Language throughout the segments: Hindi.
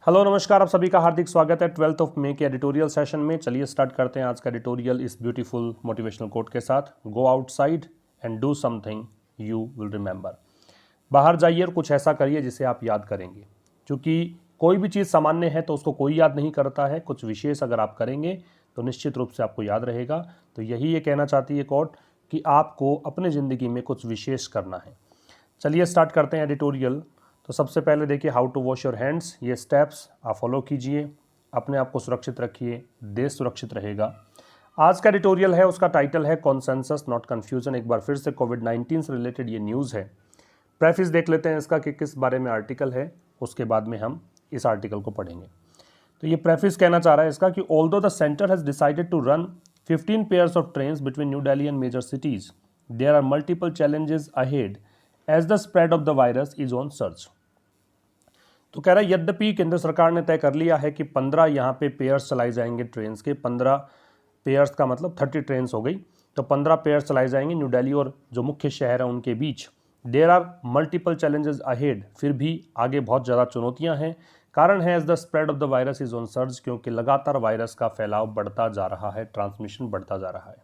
हेलो नमस्कार, आप सभी का हार्दिक स्वागत है 12th ऑफ मई के एडिटोरियल सेशन में। चलिए स्टार्ट करते हैं आज का एडिटोरियल इस ब्यूटीफुल मोटिवेशनल कोट के साथ। Go outside and do something you will remember. बाहर जाइए और कुछ ऐसा करिए जिसे आप याद करेंगे, क्योंकि कोई भी चीज़ सामान्य है तो उसको कोई याद नहीं करता है। कुछ विशेष अगर आप करेंगे तो निश्चित रूप से आपको याद रहेगा। तो यही ये कहना चाहती है कोट कि आपको अपने ज़िंदगी में कुछ विशेष करना है। चलिए स्टार्ट करते हैं एडिटोरियल। तो सबसे पहले देखिए how to wash your hands, ये स्टेप्स आप फॉलो कीजिए, अपने आप को सुरक्षित रखिए, देश सुरक्षित रहेगा। आज का एडिटोरियल है, उसका टाइटल है कॉन्सेंसस नॉट कन्फ्यूजन। एक बार फिर से कोविड-19 से रिलेटेड ये न्यूज़ है। प्रेफिस देख लेते हैं इसका कि किस बारे में आर्टिकल है, उसके बाद में हम इस आर्टिकल को पढ़ेंगे। तो ये प्रेफिस कहना चाह रहा है इसका कि although the centre has decided to run 15 pairs of trains between new Delhi and major cities, there are multiple challenges ahead as the spread of the virus is on surge. तो कह रहा है यद्यपि केंद्र सरकार ने तय कर लिया है कि 15 यहाँ पे पेयर्स चलाए जाएंगे ट्रेन्स के। 15 पेयर्स का मतलब 30 ट्रेन्स हो गई। तो 15 पेयर्स चलाए जाएंगे न्यू दिल्ली और जो मुख्य शहर है उनके बीच। There are multiple challenges ahead, फिर भी आगे बहुत ज़्यादा चुनौतियाँ हैं। कारण है as the spread of the virus is on surge, क्योंकि लगातार वायरस का फैलाव बढ़ता जा रहा है, ट्रांसमिशन बढ़ता जा रहा है।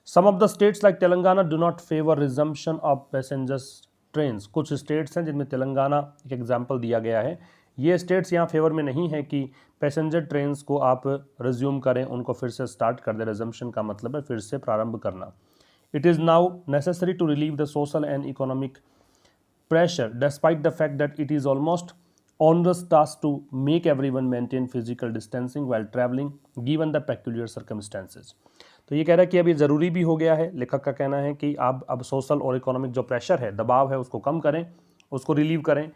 Some of the states like Telangana do not favour resumption of passengers trains. कुछ स्टेट्स हैं जिनमें तेलंगाना एक एग्जाम्पल दिया गया है। ये स्टेट्स यहाँ फेवर में नहीं है कि पैसेंजर ट्रेन्स को आप रिज्यूम करें, उनको फिर से स्टार्ट कर दें। रिजम्पशन का मतलब है फिर से प्रारंभ करना। It is now necessary to relieve the social and economic pressure despite the fact that it is almost onerous task to make everyone maintain physical distancing while traveling given the peculiar circumstances। तो ये कह रहा है कि अब ये ज़रूरी भी हो गया है। लेखक का कहना है कि आप अब सोशल और इकोनॉमिक जो प्रेशर है, दबाव है, उसको कम करें, उसको रिलीव करें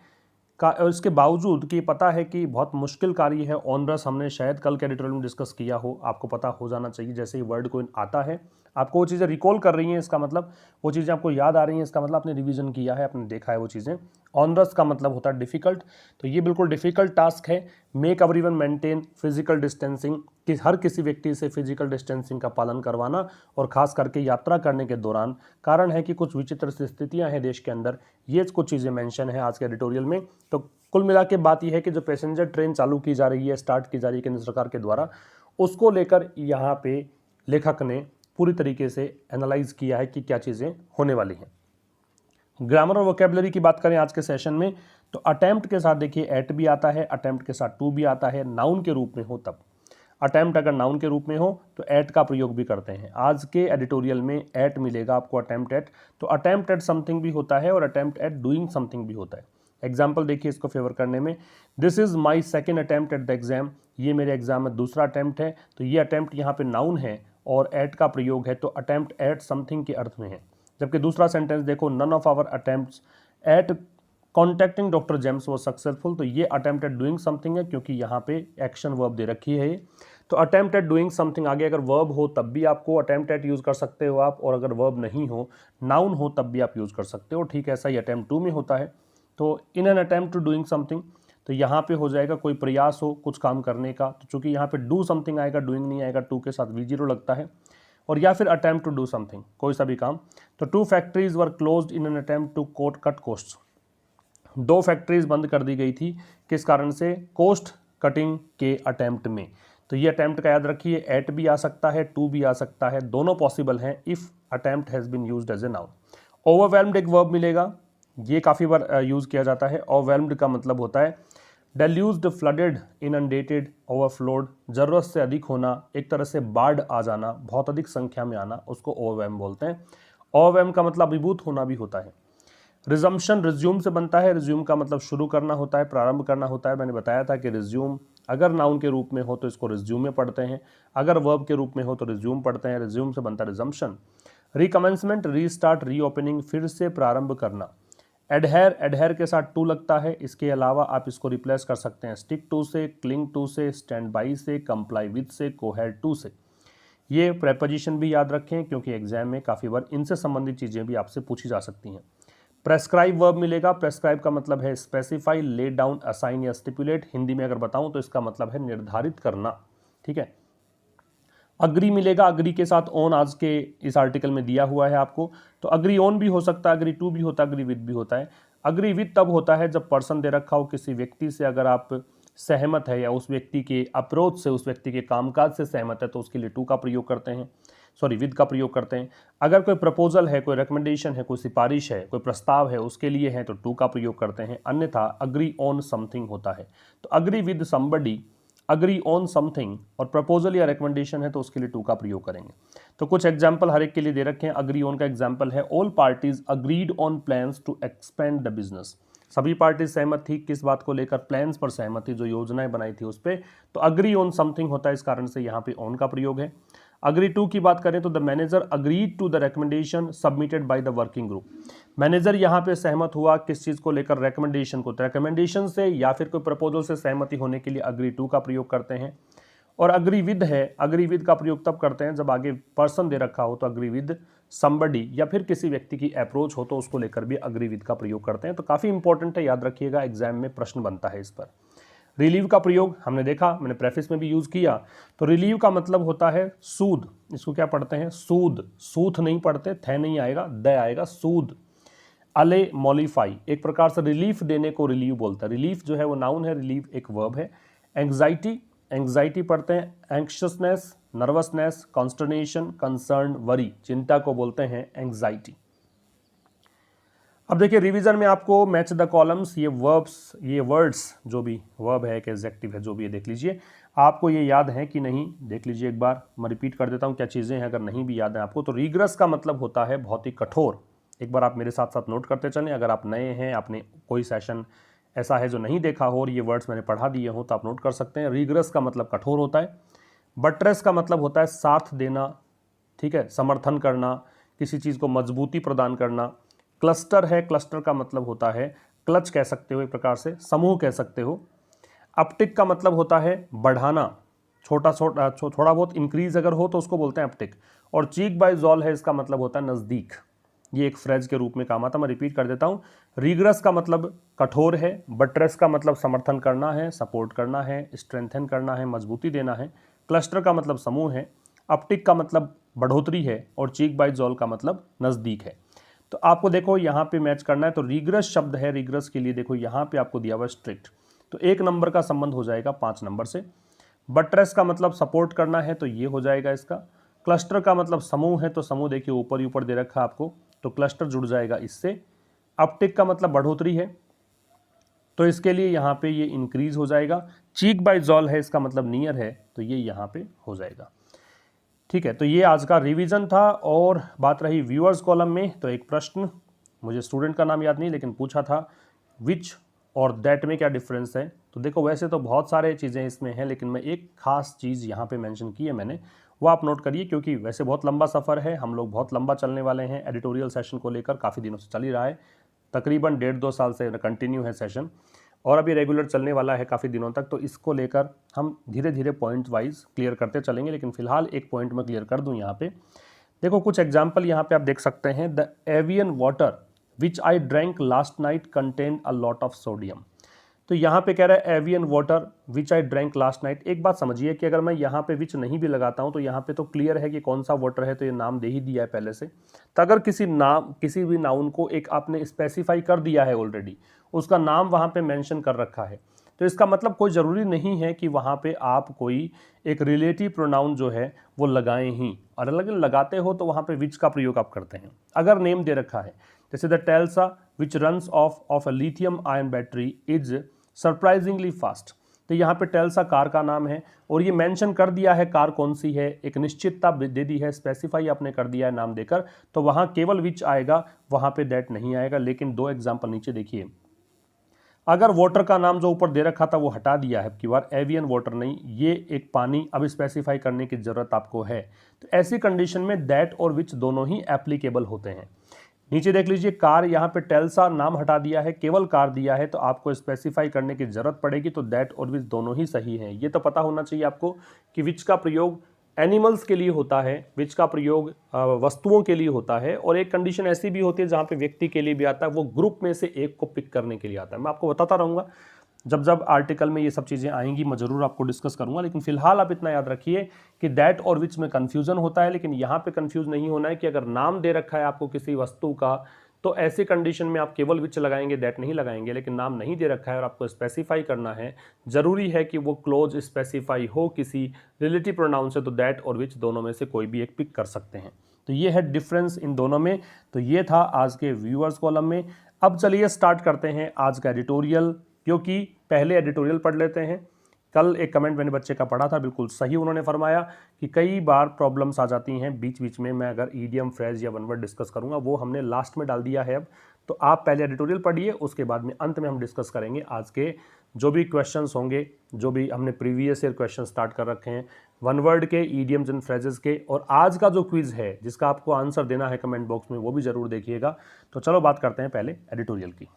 का। और इसके बावजूद कि पता है कि बहुत मुश्किल कार्य है, ऑनरस, हमने शायद कल के एडिटोरियल में डिस्कस किया हो, आपको पता हो जाना चाहिए। जैसे ही वर्ड को आता है आपको वो चीज़ें रिकॉल कर रही हैं, इसका मतलब वो चीज़ें आपको याद आ रही हैं, इसका मतलब आपने रिवीजन किया है, आपने देखा है वो चीज़ें। ऑनरस का मतलब होता है डिफ़िकल्ट, तो ये बिल्कुल डिफ़िकल्ट टास्क है। Make everyone maintain physical distancing, कि हर किसी व्यक्ति से फिजिकल डिस्टेंसिंग का पालन करवाना, और ख़ास करके यात्रा करने के दौरान। कारण है कि कुछ विचित्र स्थितियाँ हैं देश के अंदर, ये कुछ चीज़ें मेंशन है आज के एडिटोरियल में। तो कुल मिला के बात यह है कि जो पैसेंजर ट्रेन चालू की जा रही है, स्टार्ट की जा रही है केंद्र सरकार के द्वारा, उसको लेकर यहाँ पे लेखक ने पूरी तरीके से एनालाइज किया है कि क्या चीज़ें होने वाली हैं। ग्रामर और वोकेबलरी की बात करें आज के सेशन में, तो अटेम्प्ट के साथ देखिए एट भी आता है, अटेम्प्ट के साथ टू भी आता है, नाउन के रूप में हो तब। अटेम्प्ट अगर नाउन के रूप में हो तो एट का प्रयोग भी करते हैं। आज के एडिटोरियल में एट मिलेगा आपको, अटेम्प्ट एट। तो अटेम्प्ट एट समथिंग भी होता है और अटेम्प्ट एट डूइंग समथिंग भी होता है। एग्जाम्पल देखिए इसको फेवर करने में, this is my second attempt at the exam, ये मेरे एग्जाम में दूसरा अटेम्प्ट है। तो ये अटेम्प्ट यहाँ पे नाउन है और एट का प्रयोग है, तो अटेम्प्ट एट समथिंग के अर्थ में है। जबकि दूसरा सेंटेंस देखो, none of our attempts at contacting doctor James were successful, तो ये अटेम्प्ट एट डूइंग समथिंग है, क्योंकि यहाँ पे एक्शन वर्ब दे रखी है ये। तो अटेम्प्ट एट डूइंग समथिंग आगे अगर वर्ब हो तब भी आपको अटेम्प्ट एट यूज़ कर सकते हो आप, और अगर वर्ब नहीं हो, नाउन हो, तब भी आप यूज़ कर सकते हो। ठीक है, ऐसा ही अटेम्प्ट टू में होता है। तो in an attempt to doing something, तो यहाँ पे हो जाएगा कोई प्रयास हो कुछ काम करने का। तो चूंकि यहाँ पे डू समथिंग आएगा, डूइंग नहीं आएगा, टू के साथ V0 लगता है। और या फिर अटेम्प्ट टू डू समथिंग, कोई सा भी काम। तो 2 factories were closed in an attempt to cut cost. 2 factories बंद कर दी गई थी, किस कारण से? कोस्ट कटिंग के अटेम्प्ट में। तो ये अटेम्प्ट का याद रखिए, एट भी आ सकता है, टू भी आ सकता है, दोनों पॉसिबल हैं if attempt has been used as a noun. Overwhelmed एक वर्ब मिलेगा, ये काफ़ी बार यूज़ किया जाता है। ओवरवेल्म्ड का मतलब होता है डेल्यूज्ड, फ्लडेड, इनंडेटेड, ओवरफ्लोड, ज़रूरत से अधिक होना, एक तरह से बाढ़ आ जाना, बहुत अधिक संख्या में आना, उसको ओवरवेल्म बोलते हैं। ओवरवेल्म का मतलब अभिभूत होना भी होता है। रिजम्पशन रिज्यूम से बनता है, रिज्यूम का मतलब शुरू करना होता है, प्रारंभ करना होता है। मैंने बताया था कि रिज्यूम अगर नाउन के रूप में हो तो इसको रिज्यूम में पढ़ते हैं, अगर वर्ब के रूप में हो तो रिज्यूम पढ़ते हैं। रिज्यूम से बनता है रिजम्पशन। रिकमेंसमेंट, रीस्टार्ट, रीओपनिंग, फिर से प्रारंभ करना। एडहेर, एडहेर के साथ टू लगता है। इसके अलावा आप इसको रिप्लेस कर सकते हैं स्टिक टू से, क्लिंग टू से, स्टैंड बाई से, कंप्लाई विद से, कोहेड टू से। ये प्रेपोजिशन भी याद रखें, क्योंकि एग्जाम में काफ़ी बार इनसे संबंधित चीज़ें भी आपसे पूछी जा सकती हैं। प्रेस्क्राइब वर्ब मिलेगा, प्रेस्क्राइब का मतलब है स्पेसिफाई, ले डाउन, असाइन या स्टिपुलेट। हिंदी में अगर बताऊं तो इसका मतलब है निर्धारित करना। ठीक है। अग्री मिलेगा, अग्री के साथ ऑन आज के इस आर्टिकल में दिया हुआ है आपको। तो अग्री ऑन भी हो सकता है, अग्री टू भी होता है, अग्री विद भी होता है। अग्री विद तब होता है जब पर्सन दे रखा हो, किसी व्यक्ति से अगर आप सहमत है या उस व्यक्ति के अप्रोच से, उस व्यक्ति के कामकाज से सहमत है तो उसके लिए टू का प्रयोग करते हैं, सॉरी विद का प्रयोग करते हैं। अगर कोई प्रपोजल है, कोई रिकमेंडेशन है, कोई सिफारिश है, कोई प्रस्ताव है उसके लिए है तो टू का प्रयोग करते हैं। अन्यथा अग्री ऑन समथिंग होता है तो agree with somebody, agree on something, और प्रपोजल या रिकमेंडेशन है तो उसके लिए टू का प्रयोग करेंगे। तो कुछ एग्जाम्पल हर एक के लिए दे रखे हैं। अग्री ऑन का एग्जाम्पल है all parties agreed on plans to expand the business. सभी पार्टी सहमत थी किस बात को लेकर? प्लान्स पर सहमत थी, जो योजनाएं बनाई थी उस पर। तो अग्री ऑन समथिंग होता है, इस कारण से यहाँ पे ऑन का प्रयोग है। अग्री टू की बात करें तो the manager agreed to the recommendation submitted by the working group. Manager यहाँ पे सहमत हुआ किस चीज़ को लेकर? रिकमेंडेशन को। तो रिकमेंडेशन से या फिर कोई प्रपोजल से सहमति होने के लिए अग्री टू का प्रयोग करते हैं। और अग्री विद है, अग्री विद का प्रयोग तब करते हैं जब आगे पर्सन दे रखा हो तो अग्री विद समबडी, या फिर किसी व्यक्ति की अप्रोच हो तो उसको लेकर भी अग्री विद का प्रयोग करते हैं। तो काफ़ी इंपॉर्टेंट है, याद रखिएगा, एग्जाम में प्रश्न बनता है इस पर। रिलीव का प्रयोग हमने देखा, मैंने प्रेफिस में भी यूज़ किया। तो रिलीव का मतलब होता है सूद। इसको क्या पढ़ते हैं? सूद। सूथ नहीं पढ़ते, थे नहीं आएगा, द आएगा, सूद। अले मॉलिफाई, एक प्रकार से रिलीफ देने को रिलीव बोलता है। रिलीफ जो है वो नाउन है, रिलीव एक वर्ब है। एंग्जाइटी, एंग्जाइटी पढ़ते हैं एंक्शसनेस, नर्वसनेस, कॉन्स्टर्नेशन, कंसर्न, वरी, चिंता को बोलते हैं एंग्जाइटी। अब देखिए रिवीजन में आपको मैच द कॉलम्स, ये वर्ब्स, ये वर्ड्स, जो भी वर्ब है, एक एडजेक्टिव है, जो भी है देख लीजिए। आपको ये याद है कि नहीं देख लीजिए एक बार, मैं रिपीट कर देता हूँ क्या चीज़ें हैं, अगर नहीं भी याद है आपको। तो रीग्रस का मतलब होता है बहुत ही कठोर। एक बार आप मेरे साथ साथ नोट करते चलें। अगर आप नए हैं, आपने कोई सेशन ऐसा है जो नहीं देखा हो और ये वर्ड्स मैंने पढ़ा दिए हो तो आप नोट कर सकते हैं। रीग्रस का मतलब कठोर होता है। बट्रेस का मतलब होता है साथ देना, ठीक है, समर्थन करना, किसी चीज़ को मजबूती प्रदान करना। क्लस्टर है, क्लस्टर का मतलब होता है क्लच कह सकते हो, एक प्रकार से समूह कह सकते हो। अपटिक का मतलब होता है बढ़ाना, थोड़ा बहुत इंक्रीज अगर हो तो उसको बोलते हैं अपटिक। और चीक बाय जॉल है, इसका मतलब होता है नज़दीक। ये एक फ्रेज के रूप में काम आता है, मैं रिपीट कर देता हूँ। रीग्रस का मतलब कठोर है, बट्रेस का मतलब समर्थन करना है, सपोर्ट करना है, स्ट्रेंथन करना है, मजबूती देना है। क्लस्टर का मतलब समूह है, अपटिक का मतलब बढ़ोतरी है, और चीक बाय जॉल का मतलब नज़दीक है। तो आपको देखो यहाँ पे मैच करना है। तो रीग्रस शब्द है, रीग्रस के लिए देखो यहाँ पे आपको दिया हुआ स्ट्रिक्ट, तो 1 नंबर का संबंध हो जाएगा 5 नंबर से। बट्रेस का मतलब सपोर्ट करना है तो ये हो जाएगा इसका। क्लस्टर का मतलब समूह है तो समूह देखिए ऊपर ही ऊपर दे रखा है आपको, तो क्लस्टर जुड़ जाएगा इससे। अपटिक का मतलब बढ़ोतरी है तो इसके लिए यहाँ पे ये इंक्रीज हो जाएगा। चीक बाय जॉल है, इसका मतलब नियर है, तो ये यहाँ पे हो जाएगा। ठीक है, तो ये आज का रिवीजन था। और बात रही व्यूअर्स कॉलम में, तो एक प्रश्न, मुझे स्टूडेंट का नाम याद नहीं लेकिन पूछा था विच और दैट में क्या डिफरेंस है। तो देखो वैसे तो बहुत सारे चीज़ें इसमें हैं, लेकिन मैं एक खास चीज़ यहाँ पे मेंशन की है मैंने, वो आप नोट करिए, क्योंकि वैसे बहुत लंबा सफ़र है, हम लोग बहुत लंबा चलने वाले हैं। एडिटोरियल सेशन को लेकर काफ़ी दिनों से चल ही रहा है, तकरीबन 1.5-2 साल से कंटिन्यू है सेशन, और अभी रेगुलर चलने वाला है काफ़ी दिनों तक। तो इसको लेकर हम धीरे धीरे पॉइंट वाइज क्लियर करते चलेंगे, लेकिन फिलहाल एक पॉइंट में क्लियर कर दूं। यहाँ पे देखो कुछ एग्जाम्पल यहाँ पे आप देख सकते हैं। The avian water which I drank last night contain a lot of sodium. तो यहाँ पे कह रहा है avian water which I drank last night. एक बात समझिए कि अगर मैं यहाँ पे विच नहीं भी लगाता हूँ तो यहाँ पे तो क्लियर है कि कौन सा वाटर है, तो ये नाम दे ही दिया है पहले से। तो अगर किसी भी नाउन को एक आपने स्पेसिफाई कर दिया है ऑलरेडी, उसका नाम वहाँ पे मेंशन कर रखा है, तो इसका मतलब कोई ज़रूरी नहीं है कि वहाँ पे आप कोई एक रिलेटिव प्रोनाउन जो है वो लगाएं ही, और अलग लगाते हो तो वहाँ पे विच का प्रयोग आप करते हैं। अगर नेम दे रखा है, जैसे द टेल्सा which runs off a lithium ion battery is surprisingly fast, तो यहाँ पे टेल्सा कार का नाम है और ये मेंशन कर दिया है कार कौन सी है, एक निश्चितता दे दी है, स्पेसिफाई आपने कर दिया है नाम देकर, तो वहाँ केवल विच आएगा, वहाँ पे दैट नहीं आएगा। लेकिन 2 एग्जाम्पल नीचे देखिए, अगर वाटर का नाम जो ऊपर दे रखा था वो हटा दिया है, अब की बार एवियन वाटर नहीं, ये एक पानी अब स्पेसिफाई करने की ज़रूरत आपको है, तो ऐसी कंडीशन में दैट और विच दोनों ही एप्लीकेबल होते हैं। नीचे देख लीजिए, कार, यहाँ पे टेल्सा नाम हटा दिया है, केवल कार दिया है, तो आपको स्पेसिफाई करने की ज़रूरत पड़ेगी, तो दैट और विच दोनों ही सही हैं। ये तो पता होना चाहिए आपको कि विच का प्रयोग एनिमल्स के लिए होता है, विच का प्रयोग वस्तुओं के लिए होता है, और एक कंडीशन ऐसी भी होती है जहाँ पे व्यक्ति के लिए भी आता है, वो ग्रुप में से एक को पिक करने के लिए आता है। मैं आपको बताता रहूँगा, जब जब आर्टिकल में ये सब चीज़ें आएंगी मैं ज़रूर आपको डिस्कस करूँगा, लेकिन फिलहाल आप इतना याद रखिए कि दैट और विच में कन्फ्यूज़न होता है, लेकिन यहाँ पे कन्फ्यूज़ नहीं होना है कि अगर नाम दे रखा है आपको किसी वस्तु का, तो ऐसी कंडीशन में आप केवल विच लगाएंगे, दैट नहीं लगाएंगे, लेकिन नाम नहीं दे रखा है और आपको स्पेसिफाई करना है, जरूरी है कि वो क्लोज स्पेसिफाई हो किसी रिलेटिव प्रोनाउन से, तो दैट और विच दोनों में से कोई भी एक पिक कर सकते हैं। तो ये है डिफरेंस इन दोनों में। तो ये था आज के व्यूअर्स कॉलम में। अब चलिए स्टार्ट करते हैं आज का एडिटोरियल, क्योंकि पहले एडिटोरियल पढ़ लेते हैं। कल एक कमेंट मैंने बच्चे का पढ़ा था, बिल्कुल सही उन्होंने फरमाया कि कई बार प्रॉब्लम्स आ जाती हैं बीच बीच में, मैं अगर ईडियम फ्रेज या वन वर्ड डिस्कस करूंगा, वो हमने लास्ट में डाल दिया है अब। तो आप पहले एडिटोरियल पढ़िए, उसके बाद में अंत में हम डिस्कस करेंगे आज के जो भी क्वेश्चंस होंगे, जो भी हमने प्रीवियस ईयर क्वेश्चन स्टार्ट कर रखे हैं वन वर्ड के, ईडियम्स एंड फ्रेजेस के, और आज का जो क्विज है जिसका आपको आंसर देना है कमेंट बॉक्स में, वो भी जरूर देखिएगा। तो चलो बात करते हैं पहले एडिटोरियल की।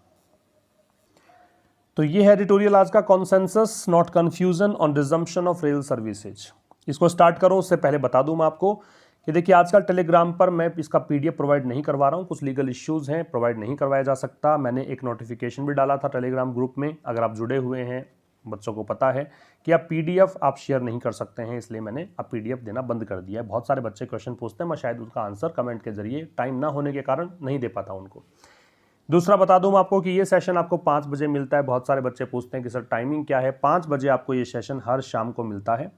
तो ये है एडिटोरियल आज का, consensus not confusion on resumption of rail services. इसको स्टार्ट करो उससे पहले बता दूं मैं आपको कि देखिए आजकल टेलीग्राम पर मैं इसका पीडीएफ प्रोवाइड नहीं करवा रहा हूं, कुछ लीगल इश्यूज हैं, प्रोवाइड नहीं करवाया जा सकता। मैंने एक नोटिफिकेशन भी डाला था टेलीग्राम ग्रुप में, अगर आप जुड़े हुए हैं बच्चों को पता है कि आप पीडीएफ आप शेयर नहीं कर सकते हैं, इसलिए मैंने अब पीडीएफ देना बंद कर दिया है। बहुत सारे बच्चे क्वेश्चन पूछते हैं, मैं शायद उसका आंसर कमेंट के जरिए टाइम ना होने के कारण नहीं दे पाता उनको। दूसरा बता दूं आपको कि ये सेशन आपको 5 बजे मिलता है। बहुत सारे बच्चे पूछते हैं कि सर टाइमिंग क्या है। 5 बजे आपको ये सेशन हर शाम को मिलता है।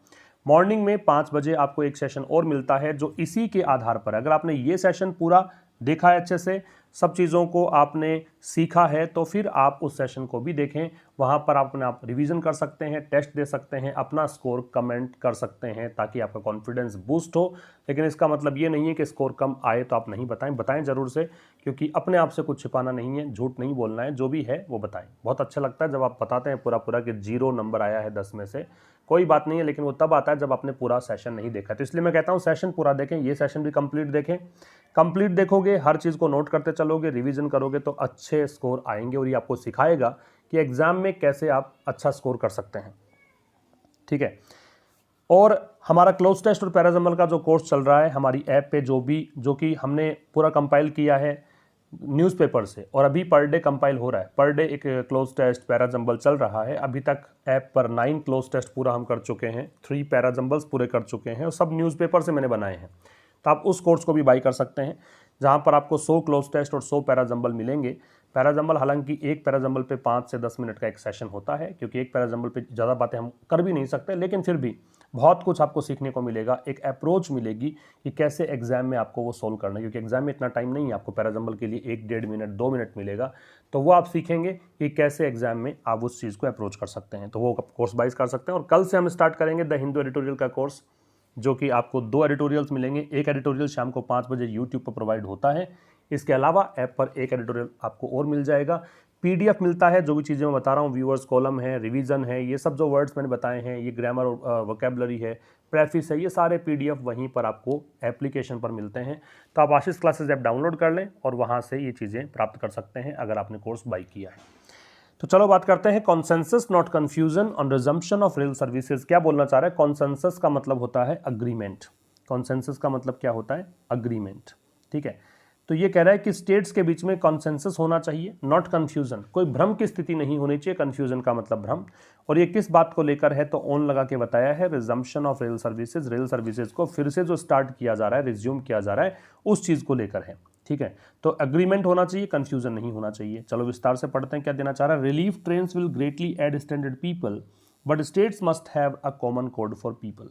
मॉर्निंग में 5 बजे आपको एक सेशन और मिलता है, जो इसी के आधार पर, अगर आपने ये सेशन पूरा देखा है, अच्छे से सब चीज़ों को आपने सीखा है, तो फिर आप उस सेशन को भी देखें। वहाँ पर आप रिवीजन कर सकते हैं, टेस्ट दे सकते हैं, अपना स्कोर कमेंट कर सकते हैं, ताकि आपका कॉन्फिडेंस बूस्ट हो। लेकिन इसका मतलब ये नहीं है कि स्कोर कम आए तो आप नहीं बताएं, बताएं जरूर से, क्योंकि अपने आप से कुछ छिपाना नहीं है, झूठ नहीं बोलना है, जो भी है वो बताएं। बहुत अच्छा लगता है जब आप बताते हैं पूरा पूरा कि 0 नंबर आया है 10 में से, कोई बात नहीं है, लेकिन वो तब आता है जब आपने पूरा सेशन नहीं देखा। तो इसलिए मैं कहता हूँ सेशन पूरा देखें, ये सेशन भी कंप्लीट देखें। कंप्लीट देखोगे, हर चीज़ को नोट करते चलोगे, रिवीजन करोगे, तो अच्छे स्कोर आएंगे, और ये आपको सिखाएगा कि एग्जाम में कैसे आप अच्छा स्कोर कर सकते हैं। ठीक है। और हमारा क्लोज टेस्ट और पैराजम्बल का जो कोर्स चल रहा है हमारी ऐप पे, जो कि हमने पूरा कंपाइल किया है न्यूज़पेपर से, और अभी पर डे कंपाइल हो रहा है। पर डे एक क्लोज टेस्ट पैराजम्बल चल रहा है। अभी तक ऐप पर 9 क्लोज टेस्ट पूरा हम कर चुके हैं, 3 पैराजम्बल्स पूरे कर चुके हैं, और सब न्यूज़पेपर से मैंने बनाए हैं। तो आप उस कोर्स को भी बाई कर सकते हैं, जहाँ पर आपको 100 क्लोज टेस्ट और 100 पैराजम्बल मिलेंगे। पैराजम्बल, हालांकि एक पैराजम्बल पे 5 से 10 मिनट का एक सेशन होता है, क्योंकि एक पैराजम्बल पे ज़्यादा बातें हम कर भी नहीं सकते, लेकिन फिर भी बहुत कुछ आपको सीखने को मिलेगा। एक अप्रोच मिलेगी कि कैसे एग्जाम में आपको वो सोल्व करना है, क्योंकि एग्जाम में इतना टाइम नहीं है आपको। पैराजम्बल के लिए 1-1.5 मिनट 2 मिनट मिलेगा, तो वो आप सीखेंगे कि कैसे एग्जाम में आप उस चीज़ को अप्रोच कर सकते हैं। तो वो कोर्स बाइज कर सकते हैं। और कल से हम स्टार्ट करेंगे द हिंदू एडिटोरियल का कोर्स, जो कि आपको 2 एडिटोरियल्स मिलेंगे। एक एडिटोरियल शाम को 5 बजे यूट्यूब पर प्रोवाइड होता है, इसके अलावा ऐप पर एक एडिटोरियल आपको और मिल जाएगा। पीडीएफ मिलता है, जो भी चीज़ें मैं बता रहा हूँ, व्यूअर्स कॉलम है, रिवीजन है, ये सब जो वर्ड्स मैंने बताए हैं, ये ग्रामर वोकैबुलरी है, प्रेफिस है, ये सारे पीडीएफ वहीं पर आपको एप्लीकेशन पर मिलते हैं। तो आप आशीष क्लासेस ऐप डाउनलोड कर लें और वहाँ से ये चीज़ें प्राप्त कर सकते हैं, अगर आपने कोर्स बाई किया है। तो चलो बात करते हैं consensus not confusion on resumption of rail services. क्या बोलना चाह रहा है? कॉन्सेंसस का मतलब होता है अग्रीमेंट। कॉन्सेंसस का मतलब क्या होता है? अग्रीमेंट। ठीक है। तो ये कह रहा है कि स्टेट्स के बीच में कॉन्सेंसस होना चाहिए, नॉट कंफ्यूजन, कोई भ्रम की स्थिति नहीं होनी चाहिए। कंफ्यूजन का मतलब भ्रम। और ये किस बात को लेकर है? तो ऑन लगा के बताया है, resumption of rail services, rail services को फिर से जो स्टार्ट किया जा रहा है, रिज्यूम किया जा रहा है, उस चीज़ को लेकर है। ठीक है। तो एग्रीमेंट होना चाहिए, कंफ्यूजन नहीं होना चाहिए। चलो विस्तार से पढ़ते हैं क्या देना चाह रहा है। Relief trains will greatly aid standard people, but states must have a common code for people.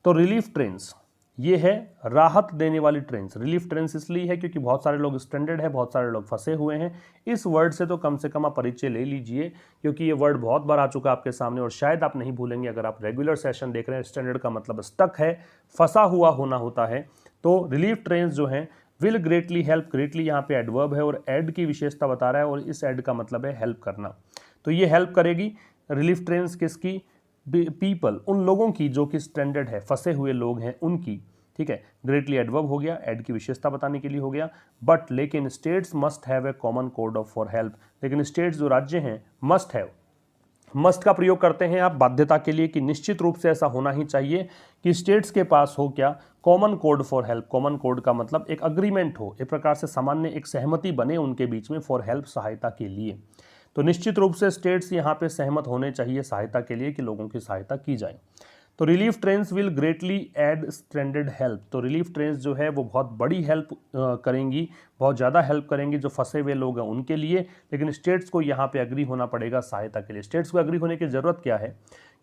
तो रिलीफ ट्रेन्स, ये है राहत देने वाली ट्रेन्स। रिलीफ ट्रेन्स इसलिए है क्योंकि बहुत सारे लोग स्ट्रैंडेड है, बहुत सारे लोग फंसे हुए हैं। इस वर्ड से तो कम से कम आप परिचय ले लीजिए, क्योंकि ये वर्ड बहुत बार आ चुका है आपके सामने, और शायद आप नहीं भूलेंगे अगर आप रेगुलर सेशन देख रहे हैं। स्ट्रैंडेड का मतलब स्टक है, फंसा हुआ होना होता है। तो रिलीफ ट्रेन्स जो हैं विल ग्रेटली हेल्प, ग्रेटली यहाँ पे एडवर्ब है और एड की विशेषता बता रहा है, और इस एड का मतलब है हेल्प करना। तो ये हेल्प करेगी रिलीफ ट्रेन्स किसकी? पीपल, उन लोगों की जो कि स्ट्रैंडेड है, फंसे हुए लोग हैं, उनकी। ठीक है। ग्रेटली एडवर्ब हो गया, एड की विशेषता बताने के लिए हो गया। बट लेकिन states must have a common code of for help, लेकिन स्टेट्स जो राज्य हैं मस्ट हैव, मस्ट का प्रयोग करते हैं आप बाध्यता के लिए, कि निश्चित रूप से ऐसा होना ही चाहिए कि स्टेट्स के पास हो क्या? Common code for help. Common code का मतलब एक अग्रीमेंट हो, एक प्रकार से सामान्य एक सहमति बने उनके बीच में, फॉर हेल्प, सहायता के लिए। तो निश्चित रूप से स्टेट्स यहाँ पे सहमत होने चाहिए सहायता के लिए, कि लोगों की सहायता की जाए। तो relief trains will greatly aid stranded help, तो रिलीफ ट्रेन्स जो है वो बहुत बड़ी हेल्प करेंगी, बहुत ज़्यादा हेल्प करेंगी जो फंसे हुए लोग हैं उनके लिए। लेकिन स्टेट्स को यहाँ पे एग्री होना पड़ेगा सहायता के लिए। स्टेट्स को एग्री होने की ज़रूरत क्या है,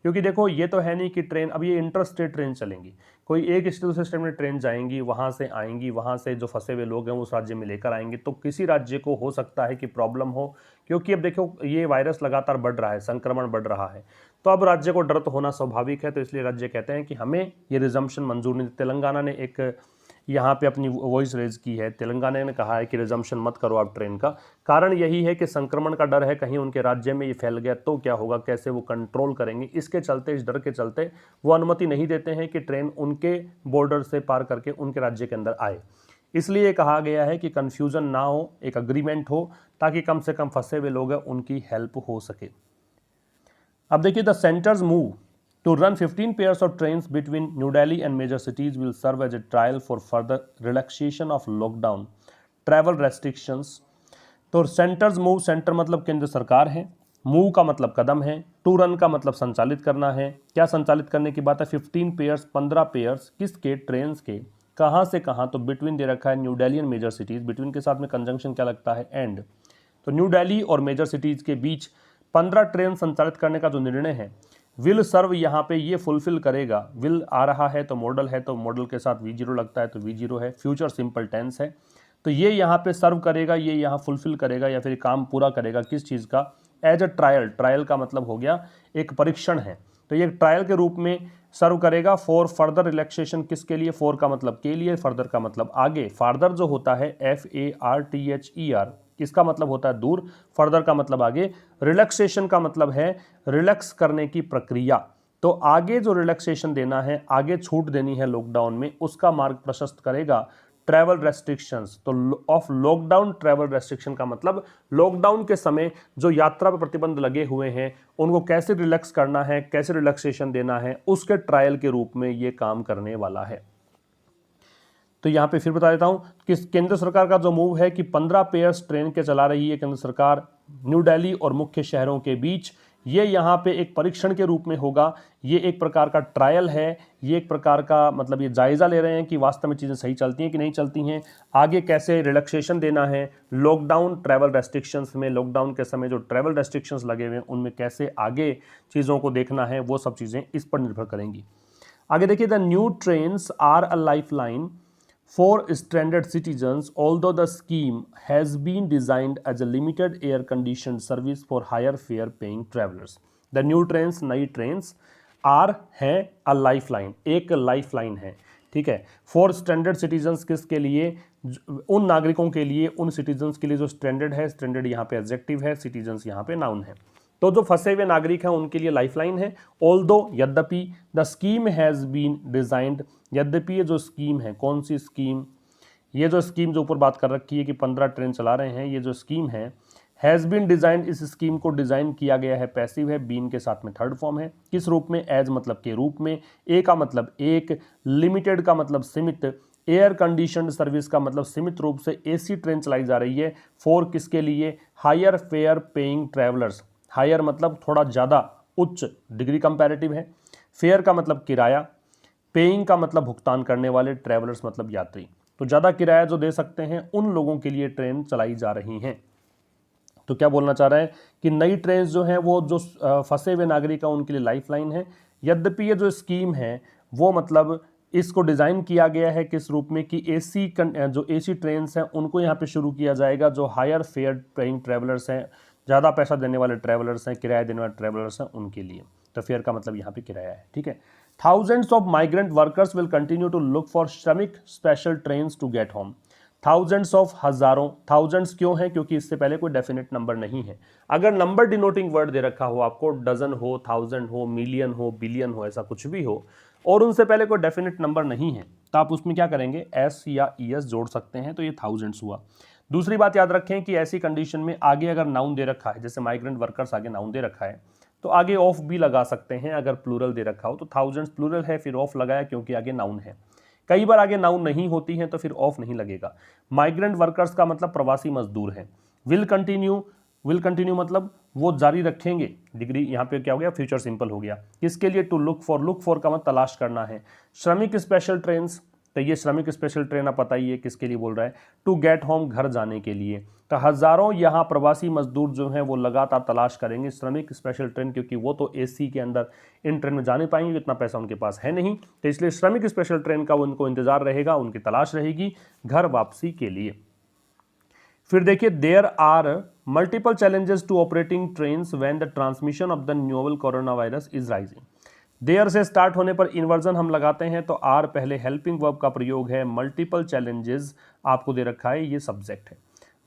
क्योंकि देखो ये तो है नहीं कि ट्रेन, अब ये इंटर स्टेट ट्रेन चलेंगी, कोई एक स्टेट दूसरे स्टेट में ट्रेन जाएंगी, वहाँ से आएंगी, वहाँ से जो फंसे हुए लोग हैं उस राज्य में लेकर आएंगे, तो किसी राज्य को हो सकता है कि प्रॉब्लम हो, क्योंकि अब देखो ये वायरस लगातार बढ़ रहा है, संक्रमण बढ़ रहा है, तो अब राज्य को डर तो होना स्वाभाविक है। तो इसलिए राज्य कहते हैं कि हमें ये रिजम्पशन मंजूर नहीं। तेलंगाना ने एक यहाँ पे अपनी वॉइस रेज की है, तेलंगाना ने कहा है कि रिजम्पशन मत करो आप ट्रेन का। कारण यही है कि संक्रमण का डर है, कहीं उनके राज्य में ये फैल गया तो क्या होगा, कैसे वो कंट्रोल करेंगे, इसके चलते, इस डर के चलते वो अनुमति नहीं देते हैं कि ट्रेन उनके बॉर्डर से पार करके उनके राज्य के अंदर आए। इसलिए कहा गया है कि कन्फ्यूजन ना हो, एक अग्रीमेंट हो, ताकि कम से कम फंसे हुए लोग हैं उनकी हेल्प हो सके। अब देखिए, the centres move to run 15 pairs of trains between New Delhi and major cities will serve as a trial for further relaxation of lockdown travel restrictions। तो सेंटर्स मूव, सेंटर मतलब केंद्र सरकार है, मूव का मतलब कदम है, टू रन का मतलब संचालित करना है। क्या संचालित करने की बात है, 15 पेयर्स, 15 पेयर्स किसके, ट्रेन्स के, कहाँ से कहाँ, तो बिटवीन दे रखा है new Delhi and major cities, between के साथ में कंजंक्शन क्या लगता है, एंड। तो न्यू दिल्ली और मेजर सिटीज़ के बीच 15 ट्रेन संचालित करने का जो निर्णय है, विल सर्व यहाँ पे ये फुलफिल करेगा, विल आ रहा है तो मॉडल है, तो मॉडल के साथ V0 लगता है तो V0 है, फ्यूचर सिंपल टेंस है, तो ये यहाँ पे सर्व करेगा, ये यहाँ फुलफिल करेगा या फिर काम पूरा करेगा किस चीज़ का, एज अ ट्रायल। ट्रायल का मतलब हो गया एक परीक्षण है, तो ये ट्रायल के रूप में सर्व करेगा फॉर फर्दर रिलैक्सेशन, किसके लिए, फॉर का मतलब के लिए, फर्दर का मतलब आगे, फार्दर जो होता है FARTHER, इसका मतलब होता है दूर, फर्दर का मतलब आगे, रिलैक्सेशन का मतलब है रिलैक्स करने की प्रक्रिया। तो आगे जो रिलैक्सेशन देना है, आगे छूट देनी है लॉकडाउन में, उसका मार्ग प्रशस्त करेगा ट्रैवल रेस्ट्रिक्शंस। तो ऑफ लॉकडाउन ट्रैवल रेस्ट्रिक्शन का मतलब लॉकडाउन के समय जो यात्रा पर प्रतिबंध लगे हुए हैं उनको कैसे रिलैक्स करना है, कैसे रिलैक्सेशन देना है, उसके ट्रायल के रूप में ये काम करने वाला है। तो यहाँ पे फिर बता देता हूँ कि केंद्र सरकार का जो मूव है कि 15 पेयर्स ट्रेन के चला रही है केंद्र सरकार न्यू दिल्ली और मुख्य शहरों के बीच, ये यहाँ पे एक परीक्षण के रूप में होगा, ये एक प्रकार का ट्रायल है, ये एक प्रकार का मतलब ये जायज़ा ले रहे हैं कि वास्तव में चीज़ें सही चलती हैं कि नहीं चलती हैं, आगे कैसे रिलैक्सेशन देना है लॉकडाउन ट्रैवल रेस्ट्रिक्शंस में, लॉकडाउन के समय जो ट्रैवल रेस्ट्रिक्शंस लगे हुए हैं उनमें कैसे आगे चीज़ों को देखना है, वो सब चीज़ें इस पर निर्भर करेंगी। आगे देखिए, the new trains are a life line for stranded citizens, although the scheme has been designed as a limited air-conditioned service for higher fare paying travelers। The new trains, नई ट्रेन्स, are है a lifeline, एक लाइफलाइन है, ठीक है, फॉर स्ट्रैंडेड सिटीजन्स, किसके लिए, उन नागरिकों के लिए, उन सिटीजन्स के लिए जो स्ट्रैंडेड है, स्ट्रैंडेड यहाँ पे एडजेक्टिव है, सिटीजन्स यहाँ पे नाउन है, तो जो फंसे हुए नागरिक हैं उनके लिए लाइफलाइन है। ऑल्दो यद्यपि, the scheme has been designed, यद्यपि ये जो स्कीम है, कौन सी स्कीम, ये जो स्कीम जो ऊपर बात कर रखी है कि 15 ट्रेन चला रहे हैं, ये जो स्कीम है हैज़ बीन डिजाइंड, इस स्कीम को डिजाइन किया गया है, पैसिव है, बीन के साथ में थर्ड फॉर्म है, किस रूप में, एज मतलब के रूप में, ए का मतलब एक, लिमिटेड का मतलब सीमित, एयर कंडीशनड सर्विस का मतलब सीमित रूप से एसी ट्रेन चलाई जा रही है, फॉर किसके लिए, higher fare paying travellers, higher मतलब थोड़ा ज़्यादा, उच्च, डिग्री कंपैरेटिव है, फेयर का मतलब किराया, पेइंग का मतलब भुगतान करने वाले, ट्रैवलर्स मतलब यात्री, तो ज़्यादा किराया जो दे सकते हैं उन लोगों के लिए ट्रेन चलाई जा रही हैं। तो क्या बोलना चाह रहा है कि नई ट्रेन जो हैं वो जो फंसे हुए नागरिक हैं उनके लिए लाइफलाइन है। यद्यपि ये जो स्कीम है वो मतलब इसको डिज़ाइन किया गया है किस रूप में कि जो एसी ट्रेन हैं उनको यहाँ पे शुरू किया जाएगा, जो हायर फेयर पेइंग ट्रैवलर्स हैं, ज़्यादा पैसा देने वाले ट्रैवलर्स हैं, किराया देने वाले ट्रैवलर्स हैं, उनके लिए। तो फेयर का मतलब यहाँ पे किराया है, ठीक है। Thousands of migrant workers will continue to look for Shramik special trains to get home. Thousands of, हजारों, थाउजेंड्स क्यों है, क्योंकि इससे पहले कोई डेफिनेट नंबर नहीं है। अगर नंबर डिनोटिंग वर्ड दे रखा हो आपको, डजन हो, थाउजेंड हो, मिलियन हो, बिलियन हो, ऐसा कुछ भी हो, और उनसे पहले कोई डेफिनेट नंबर नहीं है, तो आप उसमें क्या करेंगे, एस या ईएस जोड़ सकते हैं, तो ये थाउजेंड्स हुआ। दूसरी बात याद रखें कि ऐसी कंडीशन में आगे अगर नाउन दे रखा है, जैसे माइग्रेंट वर्कर्स आगे नाउन दे रखा है, तो आगे ऑफ भी लगा सकते हैं। अगर प्लूरल दे रखा हो तो थाउजेंड्स प्लूरल है, फिर ऑफ लगाया क्योंकि आगे नाउन है। कई बार आगे नाउन नहीं होती है तो फिर ऑफ नहीं लगेगा। माइग्रेंट वर्कर्स का मतलब प्रवासी मजदूर है। विल कंटिन्यू विल कंटिन्यू मतलब वो जारी रखेंगे, डिग्री यहाँ पे क्या हो गया, फ्यूचर सिंपल हो गया। किसके लिए, टू लुक फॉर का मतलब तलाश करना है। श्रमिक स्पेशल ट्रेन, तो ये श्रमिक स्पेशल ट्रेन आप पता ही है किसके लिए बोल रहा है, टू गेट होम, घर जाने के लिए। तो हजारों यहाँ प्रवासी मजदूर जो हैं वो लगातार तलाश करेंगे श्रमिक स्पेशल ट्रेन, क्योंकि वो तो एसी के अंदर इन ट्रेन में जा नहीं पाएंगे, इतना पैसा उनके पास है नहीं, तो इसलिए श्रमिक स्पेशल ट्रेन का उनको इंतजार रहेगा, उनकी तलाश रहेगी घर वापसी के लिए। फिर देखिए, there are multiple challenges to operating trains when the transmission of the novel corona virus is rising. There से स्टार्ट होने पर इन्वर्जन हम लगाते हैं, तो आर पहले हेल्पिंग वर्ब का प्रयोग है। मल्टीपल चैलेंजेस आपको दे रखा है, ये सब्जेक्ट है।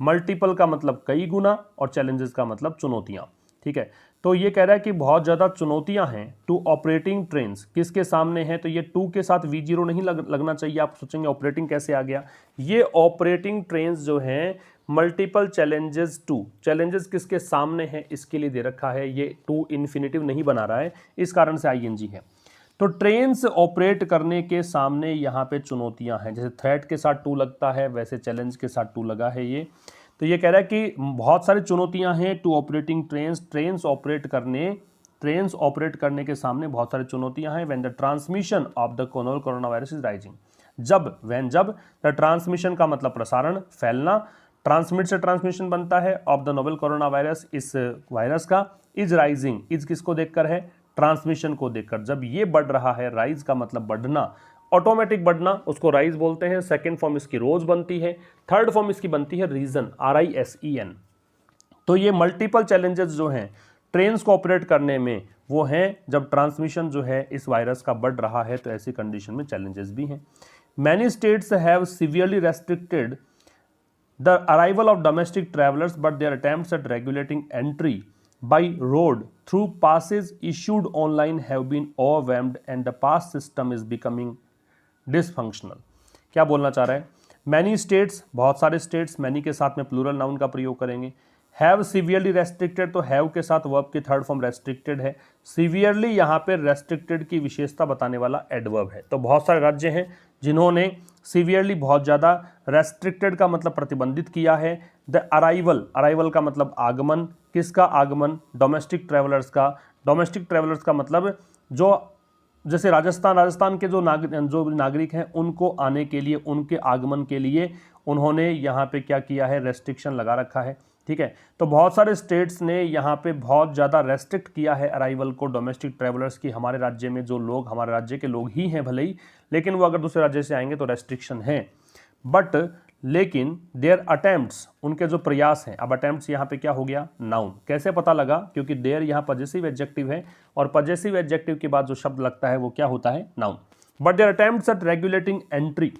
मल्टीपल का मतलब कई गुना और चैलेंजेस का मतलब चुनौतियां, ठीक है। तो ये कह रहा है कि बहुत ज़्यादा चुनौतियां हैं टू ऑपरेटिंग ट्रेन्स, किसके सामने है, तो ये टू के साथ V0 नहीं लगना चाहिए। आप सोचेंगे ऑपरेटिंग कैसे आ गया, ये ऑपरेटिंग ट्रेन्स जो हैं मल्टीपल चैलेंजेस टू, चैलेंजेस किसके सामने है इसके लिए दे रखा है, ये टू इन्फिनेटिव नहीं बना रहा है, इस कारण से ING है। तो ट्रेन्स ऑपरेट करने के सामने यहाँ पे चुनौतियां हैं, जैसे थ्रेट के साथ टू लगता है वैसे चैलेंज के साथ टू लगा है ये। तो ये कह रहा है कि बहुत सारी चुनौतियां हैं to operating trains, trains operate करने के सामने बहुत सारी चुनौतियां हैं। When the transmission of the novel corona virus is rising, जब द ट्रांसमिशन का मतलब प्रसारण, फैलना, ट्रांसमिट से ट्रांसमिशन बनता है, of the novel corona virus, इस वायरस का, इज राइजिंग, इज किसको देखकर है, ट्रांसमिशन को देखकर, जब ये बढ़ रहा है, राइज का मतलब बढ़ना, ऑटोमेटिक बढ़ना, उसको राइज बोलते हैं। सेकेंड फॉर्म इसकी रोज बनती है, थर्ड फॉर्म इसकी बनती है रीजन, RISEN। तो ये मल्टीपल चैलेंजेस जो हैं ट्रेन्स को ऑपरेट करने में वो हैं जब ट्रांसमिशन जो है इस वायरस का बढ़ रहा है, तो ऐसी कंडीशन में चैलेंजेस भी हैं। Many states have severely restricted the arrival of domestic travelers, but their attempts at regulating entry by road through passes issued online have been overwhelmed and the pass system is becoming dysfunctional। क्या बोलना चाह रहा है, मैनी स्टेट्स, बहुत सारे स्टेट्स, मैनी के साथ में प्लूरल नाउन का प्रयोग करेंगे। हैव सीवियरली रेस्ट्रिक्टेड, तो हैव के साथ वर्ब की थर्ड फॉर्म रेस्ट्रिक्टेड है। सीवियरली यहाँ पे रेस्ट्रिक्टेड की विशेषता बताने वाला एडवर्ब है। तो बहुत सारे राज्य हैं जिन्होंने सीवियरली बहुत ज़्यादा, रेस्ट्रिक्टेड का मतलब प्रतिबंधित किया है। द अराइवल का मतलब आगमन, किसका आगमन, डोमेस्टिक ट्रैवलर्स का। डोमेस्टिक ट्रैवलर्स का मतलब जो, जैसे राजस्थान के जो नागरिक हैं उनको आने के लिए, उनके आगमन के लिए उन्होंने यहाँ पे क्या किया है, रेस्ट्रिक्शन लगा रखा है, ठीक है। तो बहुत सारे स्टेट्स ने यहाँ पे बहुत ज़्यादा रेस्ट्रिक्ट किया है अराइवल को, डोमेस्टिक ट्रैवलर्स की। हमारे राज्य में जो लोग हमारे राज्य के लोग ही हैं भले ही, लेकिन वो अगर दूसरे राज्य से आएंगे तो रेस्ट्रिक्शन है। बट लेकिन देयर अटेम्प्ट्स, उनके जो प्रयास हैं, अब अटेम्प्ट्स यहाँ पे क्या हो गया, नाउन। कैसे पता लगा, क्योंकि देयर यहाँ पजेसिव एडजेक्टिव है और पजेसिव एडजेक्टिव के बाद जो शब्द लगता है वो क्या होता है, noun. But there attempts at regulating entry,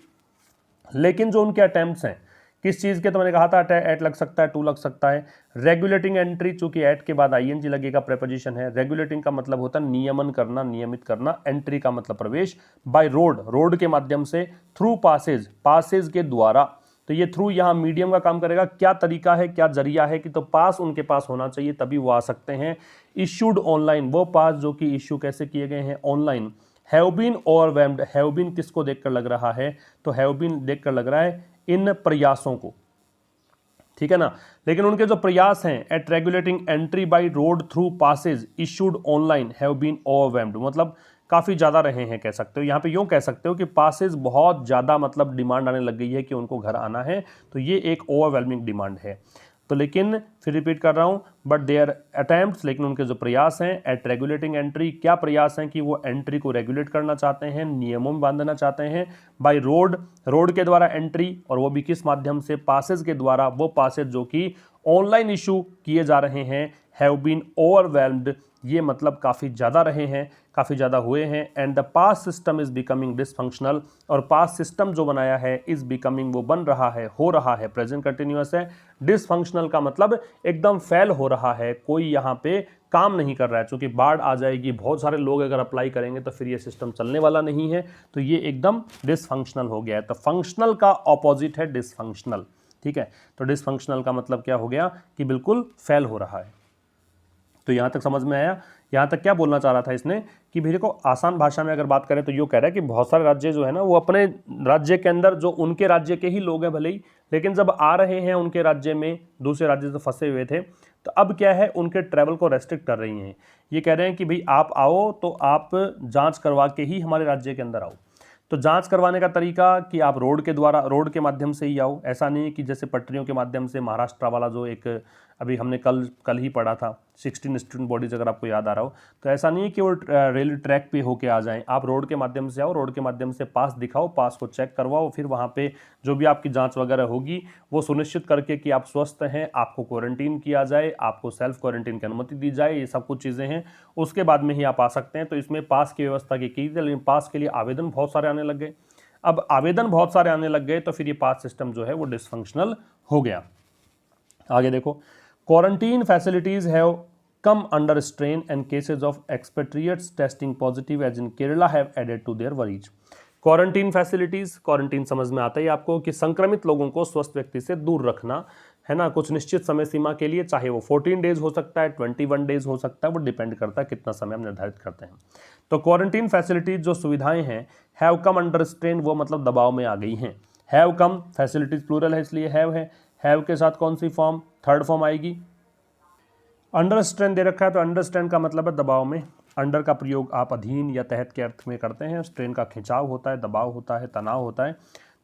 लेकिन जो उनके अटेम्प्ट्स हैं किस चीज़ के, तो मैंने कहा था एट लग सकता है, टू लग सकता है। रेगुलेटिंग एंट्री, चूंकि एट के बाद ING लगेगा, प्रेपोजिशन है। रेगुलेटिंग का मतलब होता है नियमन करना, नियमित करना। एंट्री का मतलब प्रवेश। बाय रोड के माध्यम से। थ्रू पासेज के द्वारा, तो ये थ्रू यहाँ मीडियम का काम करेगा। क्या तरीका है, क्या जरिया है, कि तो पास उनके पास होना चाहिए तभी वो आ सकते हैं। इश्यूड ऑनलाइन, वो पास जो कि इश्यू कैसे किए गए हैं, online. Have been overwhelmed, have been किसको देखकर लग रहा है, तो हैव बीन देखकर लग रहा है इन प्रयासों को, ठीक है ना। लेकिन उनके जो प्रयास हैं, at regulating entry by road through passes issued online have been overwhelmed, मतलब काफ़ी ज़्यादा रहे हैं, कह सकते हो। यहाँ पे यूँ कह सकते हो कि पासेज बहुत ज़्यादा, मतलब डिमांड आने लग गई है कि उनको घर आना है, तो ये एक ओवरवेलमिंग डिमांड है। तो लेकिन फिर रिपीट कर रहा हूँ, बट देयर अटेम्प्ट्स, लेकिन उनके जो प्रयास हैं, एट रेगुलेटिंग एंट्री, क्या प्रयास हैं कि वो एंट्री को रेगुलेट करना चाहते हैं, नियमों में बांधना चाहते हैं। बाय रोड के द्वारा एंट्री, और वो भी किस माध्यम से, पासेज के द्वारा। वो पासेज जो कि ऑनलाइन इशू किए जा रहे हैं, हैव बीन ओवरवेल्म्ड, ये मतलब काफ़ी ज़्यादा रहे हैं, काफ़ी ज़्यादा हुए हैं। And the pass system is becoming dysfunctional, और पास सिस्टम जो बनाया है, इज़ बिकमिंग, वो बन रहा है, हो रहा है, प्रेजेंट कंटिन्यूअस है। डिसफंक्शनल का मतलब एकदम फेल हो रहा है, कोई यहाँ पे काम नहीं कर रहा है। चूँकि बाढ़ आ जाएगी, बहुत सारे लोग अगर अप्लाई करेंगे तो फिर ये सिस्टम चलने वाला नहीं है, तो ये एकदम डिसफंक्शनल हो गया है। तो फंक्शनल का ऑपोजिट है डिसफंक्शनल, ठीक है। तो डिसफंक्शनल का मतलब क्या हो गया कि बिल्कुल फेल हो रहा है। तो यहाँ तक समझ में आया। यहाँ तक क्या बोलना चाह रहा था इसने कि भैया को आसान भाषा में अगर बात करें तो ये कह रहा है कि बहुत सारे राज्य जो है ना, वो अपने राज्य के अंदर जो उनके राज्य के ही लोग हैं भले ही, लेकिन जब आ रहे हैं उनके राज्य में, दूसरे राज्य से फंसे हुए थे, तो अब क्या है, उनके ट्रैवल को रेस्ट्रिक्ट कर रही हैं। ये कह रहे हैं कि भाई आप आओ तो आप जांच करवा के ही हमारे राज्य के अंदर आओ। तो जांच करवाने का तरीका कि आप रोड के माध्यम से ही आओ। ऐसा नहीं है कि जैसे पटरियों के माध्यम से महाराष्ट्र वाला जो एक अभी हमने कल ही पढ़ा था 16 स्टूडेंट बॉडीज, अगर आपको याद आ रहा हो, तो ऐसा नहीं है कि वो रेलवे ट्रैक पे होके आ जाएं। आप रोड के माध्यम से आओ, रोड के माध्यम से पास दिखाओ, पास को चेक करवाओ, फिर वहाँ पे जो भी आपकी जांच वगैरह होगी वो सुनिश्चित करके कि आप स्वस्थ हैं, आपको क्वारंटीन किया जाए, आपको सेल्फ क्वारंटीन की अनुमति दी जाए, ये सब कुछ चीज़ें हैं, उसके बाद में ही आप आ सकते हैं। तो इसमें पास की व्यवस्था की थी, लेकिन पास के लिए आवेदन बहुत सारे आने लग गए। अब आवेदन बहुत सारे आने लग गए तो फिर ये पास सिस्टम जो है वो डिसफंक्शनल हो गया। आगे देखो, quarantine facilities have come under strain and cases of expatriates testing positive as in Kerala have added to their worries. Quarantine facilities, quarantine समझ में आता है आपको कि संक्रमित लोगों को स्वस्थ व्यक्ति से दूर रखना है ना, कुछ निश्चित समय सीमा के लिए, चाहे वो 14 डेज हो सकता है, 21 डेज हो सकता है, वो डिपेंड करता है कितना समय हम निर्धारित करते हैं। तो क्वारंटीन फैसिलिटीज जो सुविधाएं हैं, हैव कम अंडर स्ट्रेन, वो मतलब दबाव में आ गई हैं। हैव कम, फैसिलिटीज प्लूरल है इसलिए हैव है, हैव के साथ कौन सी फॉर्म, थर्ड फॉर्म आएगी। अंडर स्ट्रेन दे रखा है तो अंडर स्ट्रेन का मतलब है दबाव में। अंडर का प्रयोग आप अधीन या तहत के अर्थ में करते हैं। स्ट्रेन का खिंचाव होता है, दबाव होता है, तनाव होता है।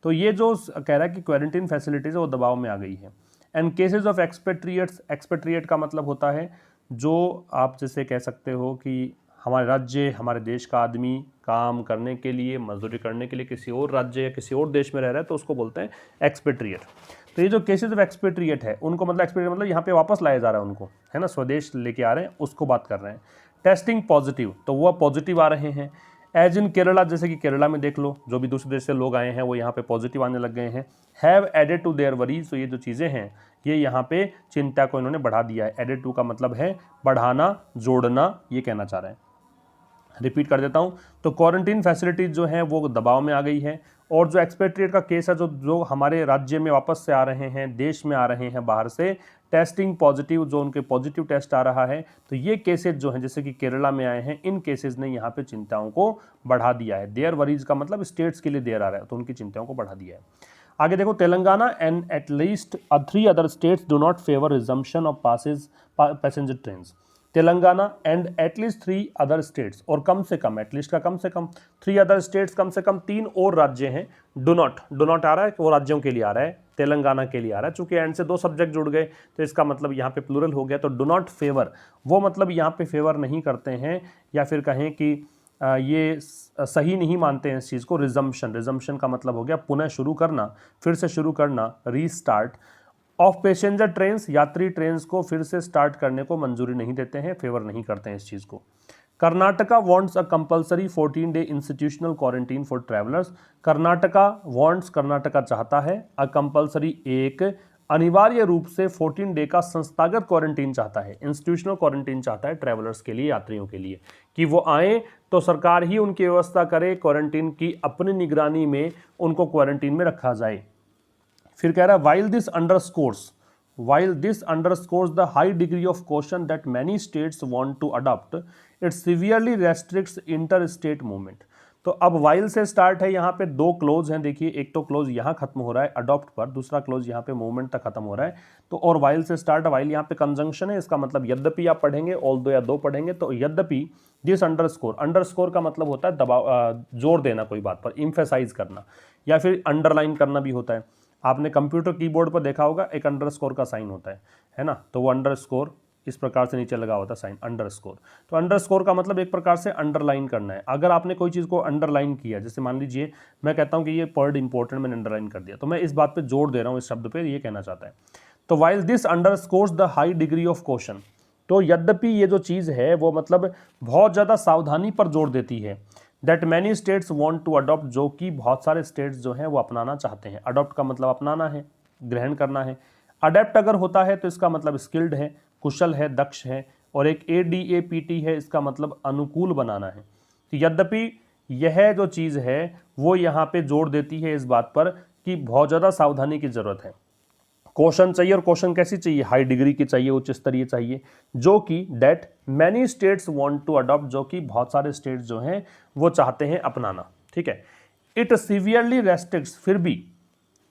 तो ये जो कह रहा है कि क्वारंटीन फैसिलिटीज है वो दबाव में आ गई है। And cases of expatriates, expatriate का मतलब होता है जो आप जैसे कह सकते हो कि हमारे राज्य, हमारे देश का आदमी काम करने के लिए, मजदूरी करने के लिए किसी और राज्य या किसी और देश में रह रहा है तो उसको बोलते हैं एक्सपेट्रिएट। तो ये जो केसेस ऑफ एक्सपेट्रिएट है उनको मतलब एक्सपेट्रिएट मतलब यहाँ पे वापस लाया जा रहा है उनको, है ना, स्वदेश लेके आ रहे हैं, उसको बात कर रहे हैं। टेस्टिंग पॉजिटिव, तो वो पॉजिटिव आ रहे हैं। एज इन केरला, जैसे कि केरला में देख लो, जो भी दूसरे देश से लोग आए हैं वो यहाँ पे पॉजिटिव आने लग गए हैं। Have added to their worries, तो ये जो चीज़ें हैं ये यहाँ पे चिंता को इन्होंने बढ़ा दिया है। एडेड टू का मतलब है बढ़ाना, जोड़ना, ये कहना चाह रहे हैं। रिपीट कर देता हूँ, तो क्वारंटीन फैसिलिटीज जो हैं वो दबाव में आ गई है। और जो एक्सपेट्रिएट का केस है, जो हमारे राज्य में वापस से आ रहे हैं, देश में आ रहे हैं बाहर से, टेस्टिंग पॉजिटिव, जो उनके पॉजिटिव टेस्ट आ रहा है, तो ये केसेस जो हैं जैसे कि केरला में आए हैं, इन केसेस ने यहाँ पे चिंताओं को बढ़ा दिया है। देयर वरीज का मतलब स्टेट्स के लिए देयर आ रहा है, तो उनकी चिंताओं को बढ़ा दिया है। आगे देखो, Telangana and at least 3 other states do not favour resumption of passenger train. Telangana and at least 3 other states, और कम से कम, एटलीस्ट का कम से कम, 3 अदर स्टेट्स, कम से कम 3 और राज्य हैं। डू नॉट आ रहा है, वो राज्यों के लिए आ रहा है, तेलंगाना के लिए आ रहा है। चूंकि एंड से 2 सब्जेक्ट जुड़ गए तो इसका मतलब यहाँ पे प्लूरल हो गया। तो डू नॉट फेवर, वो मतलब यहाँ पे फेवर नहीं करते हैं, या फिर कहें कि ये सही नहीं मानते हैं इस चीज़ को। रिजम्पशन का मतलब हो गया पुनः शुरू करना, फिर से शुरू करना, रीस्टार्ट। ऑफ पैसेंजर ट्रेन्स, यात्री ट्रेन्स को फिर से स्टार्ट करने को मंजूरी नहीं देते हैं, फेवर नहीं करते हैं इस चीज़ को। Karnataka wants a compulsory 14 day institutional quarantine for travellers. Karnataka चाहता है, अ कंपलसरी, एक अनिवार्य रूप से 14 डे का संस्थागत क्वारंटीन चाहता है, इंस्टीट्यूशनल क्वारंटीन चाहता है ट्रैवलर्स के लिए, यात्रियों के लिए, कि वो आए तो सरकार ही उनकी व्यवस्था करे, क्वारंटीन की अपनी निगरानी में उनको क्वारंटीन में रखा जाए। फिर कह रहा है while this underscores the high degree of caution that many states want to adopt, it severely restricts interstate movement। तो अब while से स्टार्ट है, यहाँ पे 2 क्लोज हैं, देखिए, एक तो क्लोज यहाँ खत्म हो रहा है अडॉप्ट पर, दूसरा क्लोज यहाँ पे मूवमेंट तक खत्म हो रहा है। तो और while से स्टार्ट, while यहाँ पे कंजंक्शन है, इसका मतलब यद्यपि आप पढ़ेंगे, ऑल्दो या दो पढ़ेंगे, तो यद्यपि दिस अंडरस्कोर का मतलब होता है दबाव, जोर देना कोई बात पर, इम्फेसाइज करना, या फिर अंडरलाइन करना भी होता है। आपने कंप्यूटर कीबोर्ड पर देखा होगा एक अंडरस्कोर का साइन होता है ना, तो वो अंडरस्कोर इस प्रकार से नीचे लगा होता है साइन, अंडरस्कोर। तो अंडरस्कोर का मतलब एक प्रकार से अंडरलाइन करना है। अगर आपने कोई चीज़ को अंडरलाइन किया, जैसे मान लीजिए मैं कहता हूं कि ये वर्ड इंपॉर्टेंट, मैंने अंडरलाइन कर दिया, तो मैं इस बात पे जोर दे रहा हूं, इस शब्द पे, ये कहना चाहता है। तो while this underscores the high degree of caution, तो यद्यपि ये जो चीज़ है वो मतलब बहुत ज़्यादा सावधानी पर जोर देती है। That many states want to adopt, जो कि बहुत सारे स्टेट्स जो हैं वो अपनाना चाहते हैं। अडॉप्ट का मतलब अपनाना है, ग्रहण करना है। अडेप्ट अगर होता है तो इसका मतलब स्किल्ड है, कुशल है, दक्ष है, और एक ADAPT है, इसका मतलब अनुकूल बनाना है। तो यद्यपि यह जो चीज़ है वो यहाँ पे जोर देती है इस बात पर कि बहुत ज़्यादा सावधानी की ज़रूरत है। क्वेश्चन चाहिए, और क्वेश्चन कैसी चाहिए, हाई डिग्री की चाहिए, उच्च स्तरीय चाहिए, जो कि that many states want to adopt, जो कि बहुत सारे स्टेट्स जो हैं वो चाहते हैं अपनाना। ठीक है। इट सीवियरली रेस्ट्रिक्ट्स, फिर भी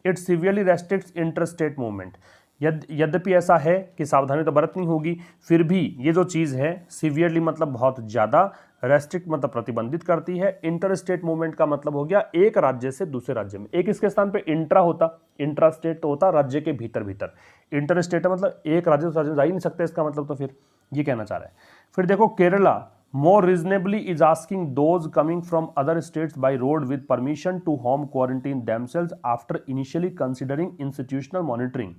it severely restricts inter state movement, यद्यपि ऐसा है कि सावधानी तो बरतनी होगी, फिर भी ये जो चीज़ है सीवियरली मतलब बहुत ज़्यादा, रेस्ट्रिक्ट मतलब प्रतिबंधित करती है। इंटर स्टेट मूवमेंट का मतलब हो गया एक राज्य से दूसरे राज्य में, एक इसके स्थान पे इंट्रा होता, इंट्रा स्टेट तो होता राज्य के भीतर भीतर, इंटर स्टेट मतलब एक राज्य से राज्य में जा ही नहीं सकते, इसका मतलब तो फिर ये कहना चाह रहा है। फिर देखो Kerala more reasonably is asking those coming from other states by road with permission to home quarantine themselves after initially considering institutional monitoring।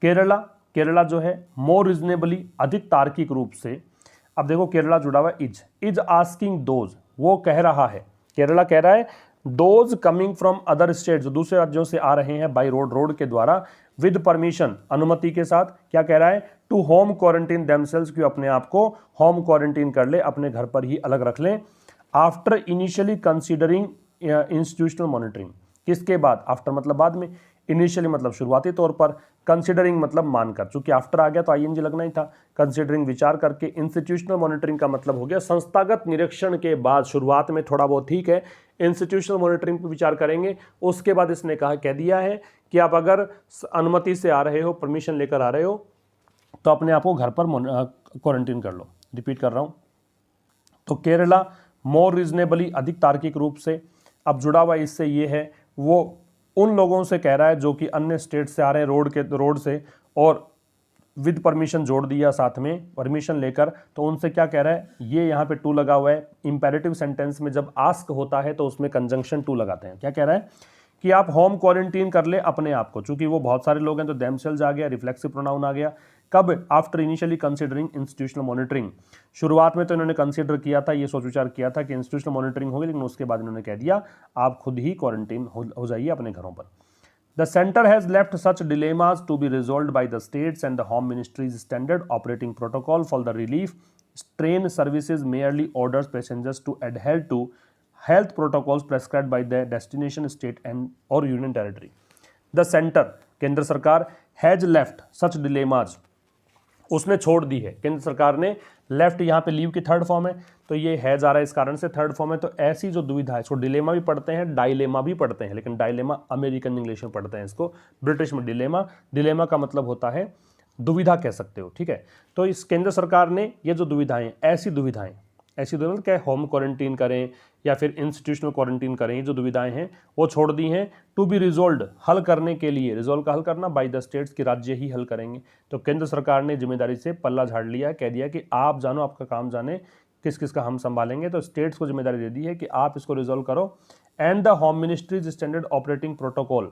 Kerala जो है more reasonably अधिक तार्किक रूप से, अब देखो केरला जुड़ा हुआ इज आस्किंग दोज, वो कह रहा है, केरला कह रहा है those coming from other state, जो दूसरे राज्यों से आ रहे हैं बाई रोड के द्वारा, विद परमिशन अनुमति के साथ, क्या कह रहा है, टू होम क्वारंटीन देमसेल्व्स, कि अपने आप को होम क्वारंटीन कर ले, अपने घर पर ही अलग रख लें, after initially considering institutional monitoring, किसके बाद, आफ्टर मतलब बाद में, इनिशियली मतलब शुरुआती तौर पर, कंसीडरिंग मतलब मानकर, चूंकि आफ्टर आ गया तो आईएनजी लगना ही था, कंसीडरिंग विचार करके, इंस्टीट्यूशनल मॉनिटरिंग का मतलब हो गया संस्थागत निरीक्षण के बाद, शुरुआत में थोड़ा बहुत ठीक है, इंस्टीट्यूशनल मॉनिटरिंग पर विचार करेंगे, उसके बाद इसने कह दिया है कि आप अगर अनुमति से आ रहे हो, परमिशन लेकर आ रहे हो, तो अपने आप को घर पर क्वारंटीन कर लो। रिपीट कर रहा हूं, तो केरला मोर रीजनेबली अधिक तार्किक रूप से, अब जुड़ा हुआ इससे ये है, वो उन लोगों से कह रहा है जो कि अन्य स्टेट से आ रहे हैं रोड से, और विद परमिशन जोड़ दिया साथ में, परमिशन लेकर, तो उनसे क्या कह रहा है, ये यहाँ पे टू लगा हुआ है, इंपेरेटिव सेंटेंस में जब आस्क होता है तो उसमें कंजंक्शन टू लगाते हैं। क्या कह रहा है कि आप होम क्वारंटीन कर ले अपने आप को, चूंकि वो बहुत सारे लोग हैं तो देमसेल्व्स आ गया, रिफ्लेक्सिव प्रोनाउन आ गया, कब, after initially considering institutional monitoring, शुरुआत में तो इन्होंने कंसीडर किया था, ये सोच विचार किया था कि इंस्टीट्यूशनल मॉनिटरिंग होगी, लेकिन उसके बाद इन्होंने कह दिया आप खुद ही क्वारंटीन हो जाइए अपने घरों पर। The center has left such dilemmas to be resolved by the states and the Home Ministry's standard operating protocol for the relief. Train services merely orders passengers to adhere to health protocols prescribed by the destination state and or union territory. The center, केंद्र सरकार, has left such dilemmas, उसने छोड़ दी है, केंद्र सरकार ने, लेफ्ट यहाँ पे लीव की थर्ड फॉर्म है, तो ये है जा रहा है इस कारण से थर्ड फॉर्म है, तो ऐसी जो दुविधा है, इसको डिलेमा भी पढ़ते हैं, डायलेमा भी पढ़ते हैं, लेकिन डायलेमा अमेरिकन इंग्लिश में पढ़ते हैं इसको, ब्रिटिश में डिलेमा, डिलेमा का मतलब होता है दुविधा कह सकते हो, ठीक है। तो इस केंद्र सरकार ने ये जो दुविधाएं, ऐसी दुविधाएं क्या, होम क्वारंटीन करें या फिर इंस्टीट्यूशनल क्वारंटीन करें, ये जो दुविधाएं हैं वो छोड़ दी हैं, टू बी रिजोल्व, हल करने के लिए, रिजोल्व का हल करना, बाय द स्टेट्स की राज्य ही हल करेंगे। तो केंद्र सरकार ने जिम्मेदारी से पल्ला झाड़ लिया है, कह दिया कि आप जानो, आपका काम जाने, किस किस का हम संभालेंगे, तो स्टेट्स को जिम्मेदारी दे दी है कि आप इसको रिजोल्व करो। And the home ministries standard operating protocol,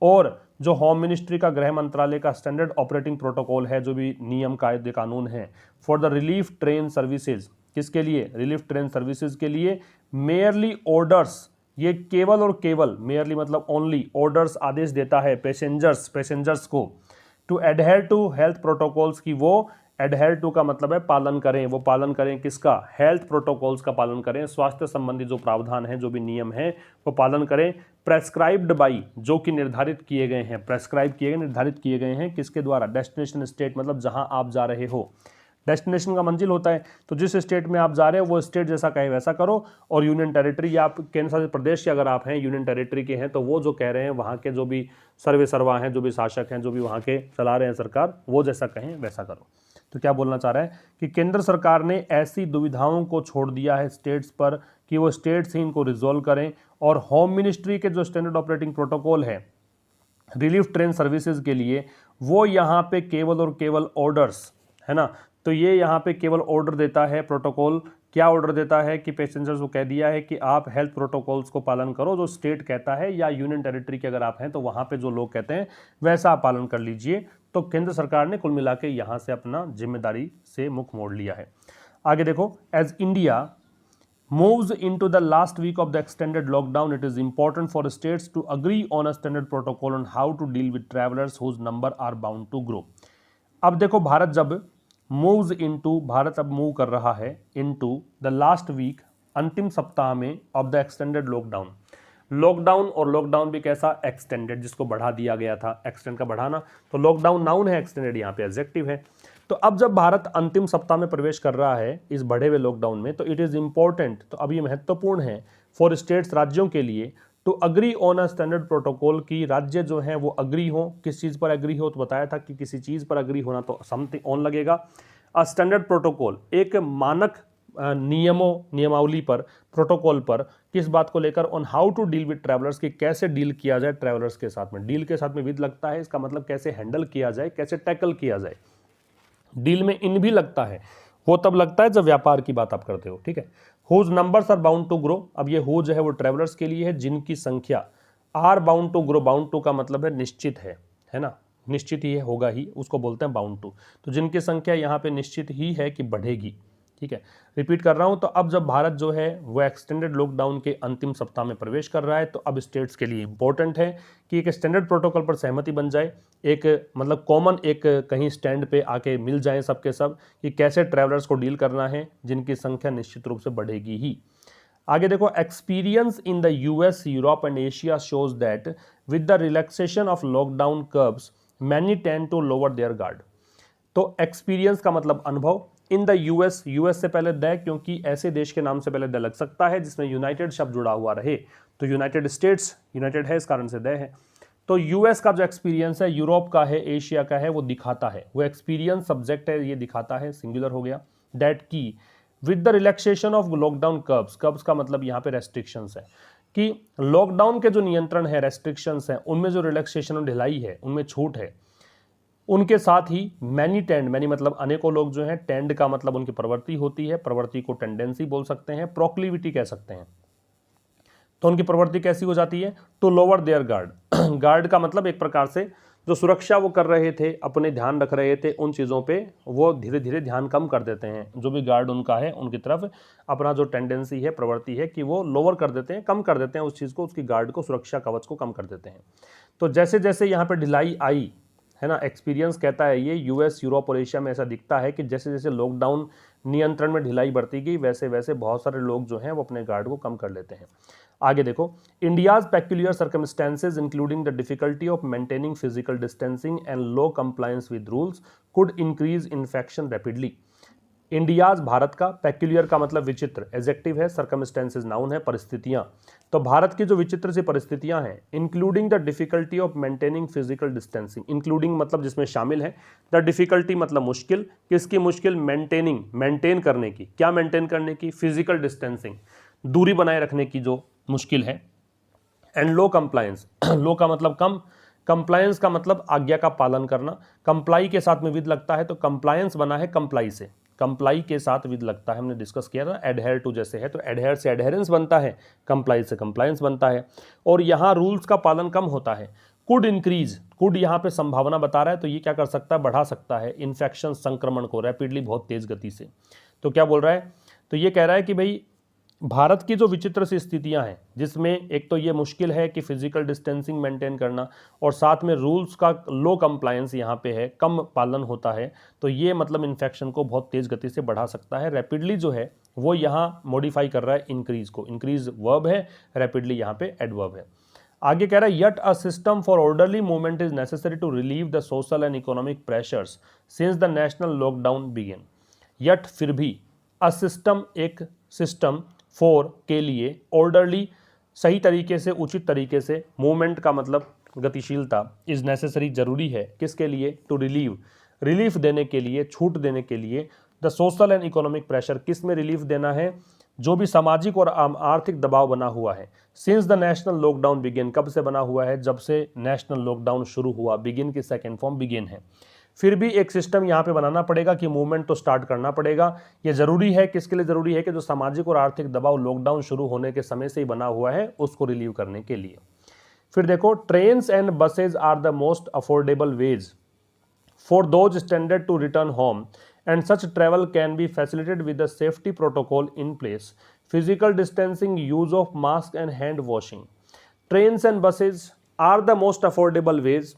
और जो होम मिनिस्ट्री का, गृह मंत्रालय का स्टैंडर्ड ऑपरेटिंग प्रोटोकॉल है, जो भी नियम कायदे कानून है, for the relief train services, किसके लिए, रिलीफ ट्रेन सर्विसेज के लिए, मेयरली ऑर्डर्स, ये केवल और केवल, मेयरली मतलब ओनली, ऑर्डर्स आदेश देता है पैसेंजर्स को, to adhere to health protocols की, वो एडहेयर टू का मतलब है पालन करें, वो पालन करें किसका, हेल्थ प्रोटोकॉल्स का पालन करें, स्वास्थ्य संबंधी जो प्रावधान है, जो भी नियम है वो पालन करें, प्रेस्क्राइब्ड बाई, जो कि निर्धारित किए गए हैं, प्रेस्क्राइब किए गए, निर्धारित किए गए हैं, किसके द्वारा, डेस्टिनेशन स्टेट, मतलब जहां आप जा रहे हो, डेस्टिनेशन का मंजिल होता है, तो जिस स्टेट में आप जा रहे हो वो स्टेट जैसा कहे वैसा करो, और यूनियन टेरिटरी या आप केंद्र शासित प्रदेश के अगर आप हैं, यूनियन टेरिटरी के हैं, तो वो जो कह रहे हैं वहाँ के जो भी सर्वा हैं, जो भी शासक हैं, जो भी वहाँ के चला रहे हैं सरकार, वो जैसा कहें वैसा करो। तो क्या बोलना चाह रहा है कि केंद्र सरकार ने ऐसी दुविधाओं को छोड़ दिया है स्टेट्स पर कि वो स्टेट्स ही इनको रिजोल्व करें, और होम मिनिस्ट्री के जो स्टैंडर्ड ऑपरेटिंग प्रोटोकॉल है रिलीफ ट्रेन सर्विसेज के लिए, वो यहाँ पे केवल और केवल ऑर्डर्स है ना, तो ये यहाँ पे केवल ऑर्डर देता है, प्रोटोकॉल क्या ऑर्डर देता है कि पैसेंजर्स को कह दिया है कि आप हेल्थ प्रोटोकॉल्स को पालन करो, जो स्टेट कहता है, या यूनियन टेरिटरी के अगर आप हैं तो वहाँ पे जो लोग कहते हैं वैसा आप पालन कर लीजिए। तो केंद्र सरकार ने कुल मिला के यहाँ से अपना जिम्मेदारी से मुख मोड़ लिया है। आगे देखो, as India moves into the last week of the extended lockdown, it is important for states to agree on a standard protocol on how to deal with travelers whose number are bound to grow। अब देखो, भारत जब moves into, भारत अब मूव कर रहा है into the last week, अंतिम सप्ताह में, of the extended lockdown, lockdown, और लॉकडाउन भी कैसा, एक्सटेंडेड, जिसको बढ़ा दिया गया था, एक्सटेंड का बढ़ाना, तो लॉकडाउन नाउन है, एक्सटेंडेड यहाँ पे एडजेक्टिव है। तो अब जब भारत अंतिम सप्ताह में प्रवेश कर रहा है इस बढ़े हुए लॉकडाउन में, तो इट इज़ इंपॉर्टेंट, तो अब ये महत्वपूर्ण है फॉर स्टेट्स, राज्यों के लिए, तो agree on a standard protocol की राज्य जो हैं वो अग्री हो, किस चीज़ पर अग्री हो, तो बताया था कि किसी चीज़ पर अग्री होना तो समथिंग ऑन लगेगा। अ स्टैंडर्ड प्रोटोकॉल एक मानक नियमावली पर, प्रोटोकॉल पर, किस बात को लेकर, on how to deal with travellers, की कैसे डील किया जाए ट्रैवलर्स के साथ में। डील के साथ में विद लगता है, इसका मतलब कैसे हैंडल किया जाए, कैसे टैकल किया जाए। डील में इन भी लगता है, वो तब लगता है जब व्यापार की बात आप करते हो, ठीक है। Whose numbers are bound to grow, अब ये हु जो है वो ट्रैवलर्स के लिए है, जिनकी संख्या are bound to grow, bound to का मतलब है निश्चित है ना, निश्चित ही होगा ही, उसको बोलते हैं बाउंड टू। तो जिनकी संख्या यहाँ पे निश्चित ही है कि बढ़ेगी, ठीक है। रिपीट कर रहा हूं, तो अब जब भारत जो है वो एक्सटेंडेड लॉकडाउन के अंतिम सप्ताह में प्रवेश कर रहा है, तो अब स्टेट्स के लिए इंपॉर्टेंट है कि एक स्टैंडर्ड प्रोटोकॉल पर सहमति बन जाए, एक मतलब कॉमन एक कहीं स्टैंड पे आके मिल जाए सबके सब कि कैसे ट्रैवलर्स को डील करना है, जिनकी संख्या निश्चित रूप से बढ़ेगी ही। आगे देखो, experience in the US, Europe and Asia shows that with the relaxation of lockdown curves many tend to lower their guard. तो एक्सपीरियंस का मतलब अनुभव, इन द यूएस, यूएस से पहले द, क्योंकि ऐसे देश के नाम से पहले द लग सकता है जिसमें यूनाइटेड शब्द जुड़ा हुआ रहे, तो यूनाइटेड स्टेट्स, यूनाइटेड है इस कारण से द है। तो यूएस का जो एक्सपीरियंस है, यूरोप का है, एशिया का है, वो दिखाता है, वो एक्सपीरियंस सब्जेक्ट है, ये दिखाता है, सिंगुलर हो गया, दैट की with the relaxation of lockdown curves, curves का मतलब यहाँ पे रेस्ट्रिक्शंस है, कि लॉकडाउन के जो नियंत्रण है, रेस्ट्रिक्शंस है, उनमें जो रिलैक्सेशन और ढिलाई है, उनमें छूट है, उनके साथ ही मैनी टेंड, मैनी मतलब अनेकों लोग जो हैं, टेंड का मतलब उनकी प्रवृत्ति होती है, प्रवृत्ति को टेंडेंसी बोल सकते हैं, प्रोक्लिविटी कह सकते हैं। तो उनकी प्रवृत्ति कैसी हो जाती है, to lower their guard. Guard का मतलब एक प्रकार से जो सुरक्षा वो कर रहे थे, अपने ध्यान रख रहे थे, उन चीज़ों पे वो धीरे धीरे ध्यान कम कर देते हैं, जो भी गार्ड उनका है उनकी तरफ अपना जो टेंडेंसी है, प्रवृत्ति है, कि वो लोअर कर देते हैं, कम कर देते हैं उस चीज़ को, उसकी गार्ड को, सुरक्षा कवच को कम कर देते हैं। तो जैसे जैसे यहाँ पे ढिलाई आई है ना, एक्सपीरियंस कहता है ये, यूएस, यूरोप और एशिया में ऐसा दिखता है कि जैसे जैसे लॉकडाउन नियंत्रण में ढिलाई बढ़ती गई, वैसे वैसे बहुत सारे लोग जो हैं वो अपने गार्ड को कम कर लेते हैं। आगे देखो, India's peculiar circumstances including the difficulty of maintaining physical distancing and low compliance with rules could increase infection rapidly. India's Bharat का, पेक्यूलियर का मतलब विचित्र, एडजेक्टिव है, सर्कमस्टेंसेज नाउन है, परिस्थितियां। तो भारत की जो विचित्र सी परिस्थितियां हैं, including the difficulty of maintaining physical distancing, including मतलब जिसमें शामिल है, द डिफिकल्टी मतलब मुश्किल, किसकी मुश्किल, मेंटेनिंग, मेंटेन करने की, क्या मेंटेन करने की, फिजिकल डिस्टेंसिंग, दूरी बनाए रखने की जो मुश्किल है, एंड लो कंप्लायंस, लो का मतलब कम, कंप्लायंस का मतलब आज्ञा का पालन करना, कंप्लाई के साथ में विद लगता है, तो कंप्लायंस बना है कंप्लाई से, कंप्लाई के साथ विद लगता है, हमने डिस्कस किया था, एडहेयर टू जैसे है, तो एडहेयर से एडहेरेंस बनता है, कंप्लाई से कंप्लायंस बनता है, और यहाँ रूल्स का पालन कम होता है। कुड इंक्रीज, कुड यहाँ पे संभावना बता रहा है, तो ये क्या कर सकता है, बढ़ा सकता है इन्फेक्शन, संक्रमण को, रैपिडली, बहुत तेज गति से। तो क्या बोल रहा है, तो ये कह रहा है कि भाई भारत की जो विचित्र सी स्थितियां हैं, जिसमें एक तो ये मुश्किल है कि फिजिकल डिस्टेंसिंग मेंटेन करना, और साथ में रूल्स का लो कंप्लायंस यहाँ पे है, कम पालन होता है, तो ये मतलब इन्फेक्शन को बहुत तेज गति से बढ़ा सकता है। रैपिडली जो है वो यहाँ मॉडिफाई कर रहा है इंक्रीज को, इंक्रीज वर्ब है, रैपिडली यहाँ पे एडवर्ब है। आगे कह रहा है, yet a system for orderly movement is necessary to relieve the social and economic pressures since the national lockdown begin. यट फिर भी, अ सिस्टम एक सिस्टम, फॉर के लिए, ऑर्डरली सही तरीके से, उचित तरीके से, मूवमेंट का मतलब गतिशीलता, इज नेसेसरी जरूरी है, किसके लिए, टू रिलीव, रिलीफ देने के लिए, छूट देने के लिए, the social and economic pressure, किस में रिलीफ देना है, जो भी सामाजिक और आर्थिक दबाव बना हुआ है। Since the national lockdown begin, कब से बना हुआ है, जब से नेशनल लॉकडाउन शुरू हुआ, बिगिन की सेकेंड फॉर्म बिगिन है। फिर भी एक सिस्टम यहाँ पे बनाना पड़ेगा कि मूवमेंट तो स्टार्ट करना पड़ेगा। ये जरूरी है, किसके लिए जरूरी है, कि जो सामाजिक और आर्थिक दबाव लॉकडाउन शुरू होने के समय से ही बना हुआ है, उसको रिलीव करने के लिए। फिर देखो, trains and buses are the most affordable ways for those stranded to return home and such travel can be facilitated with the safety protocol in place, physical distancing, use of mask and hand washing. Trains and buses are the most affordable ways,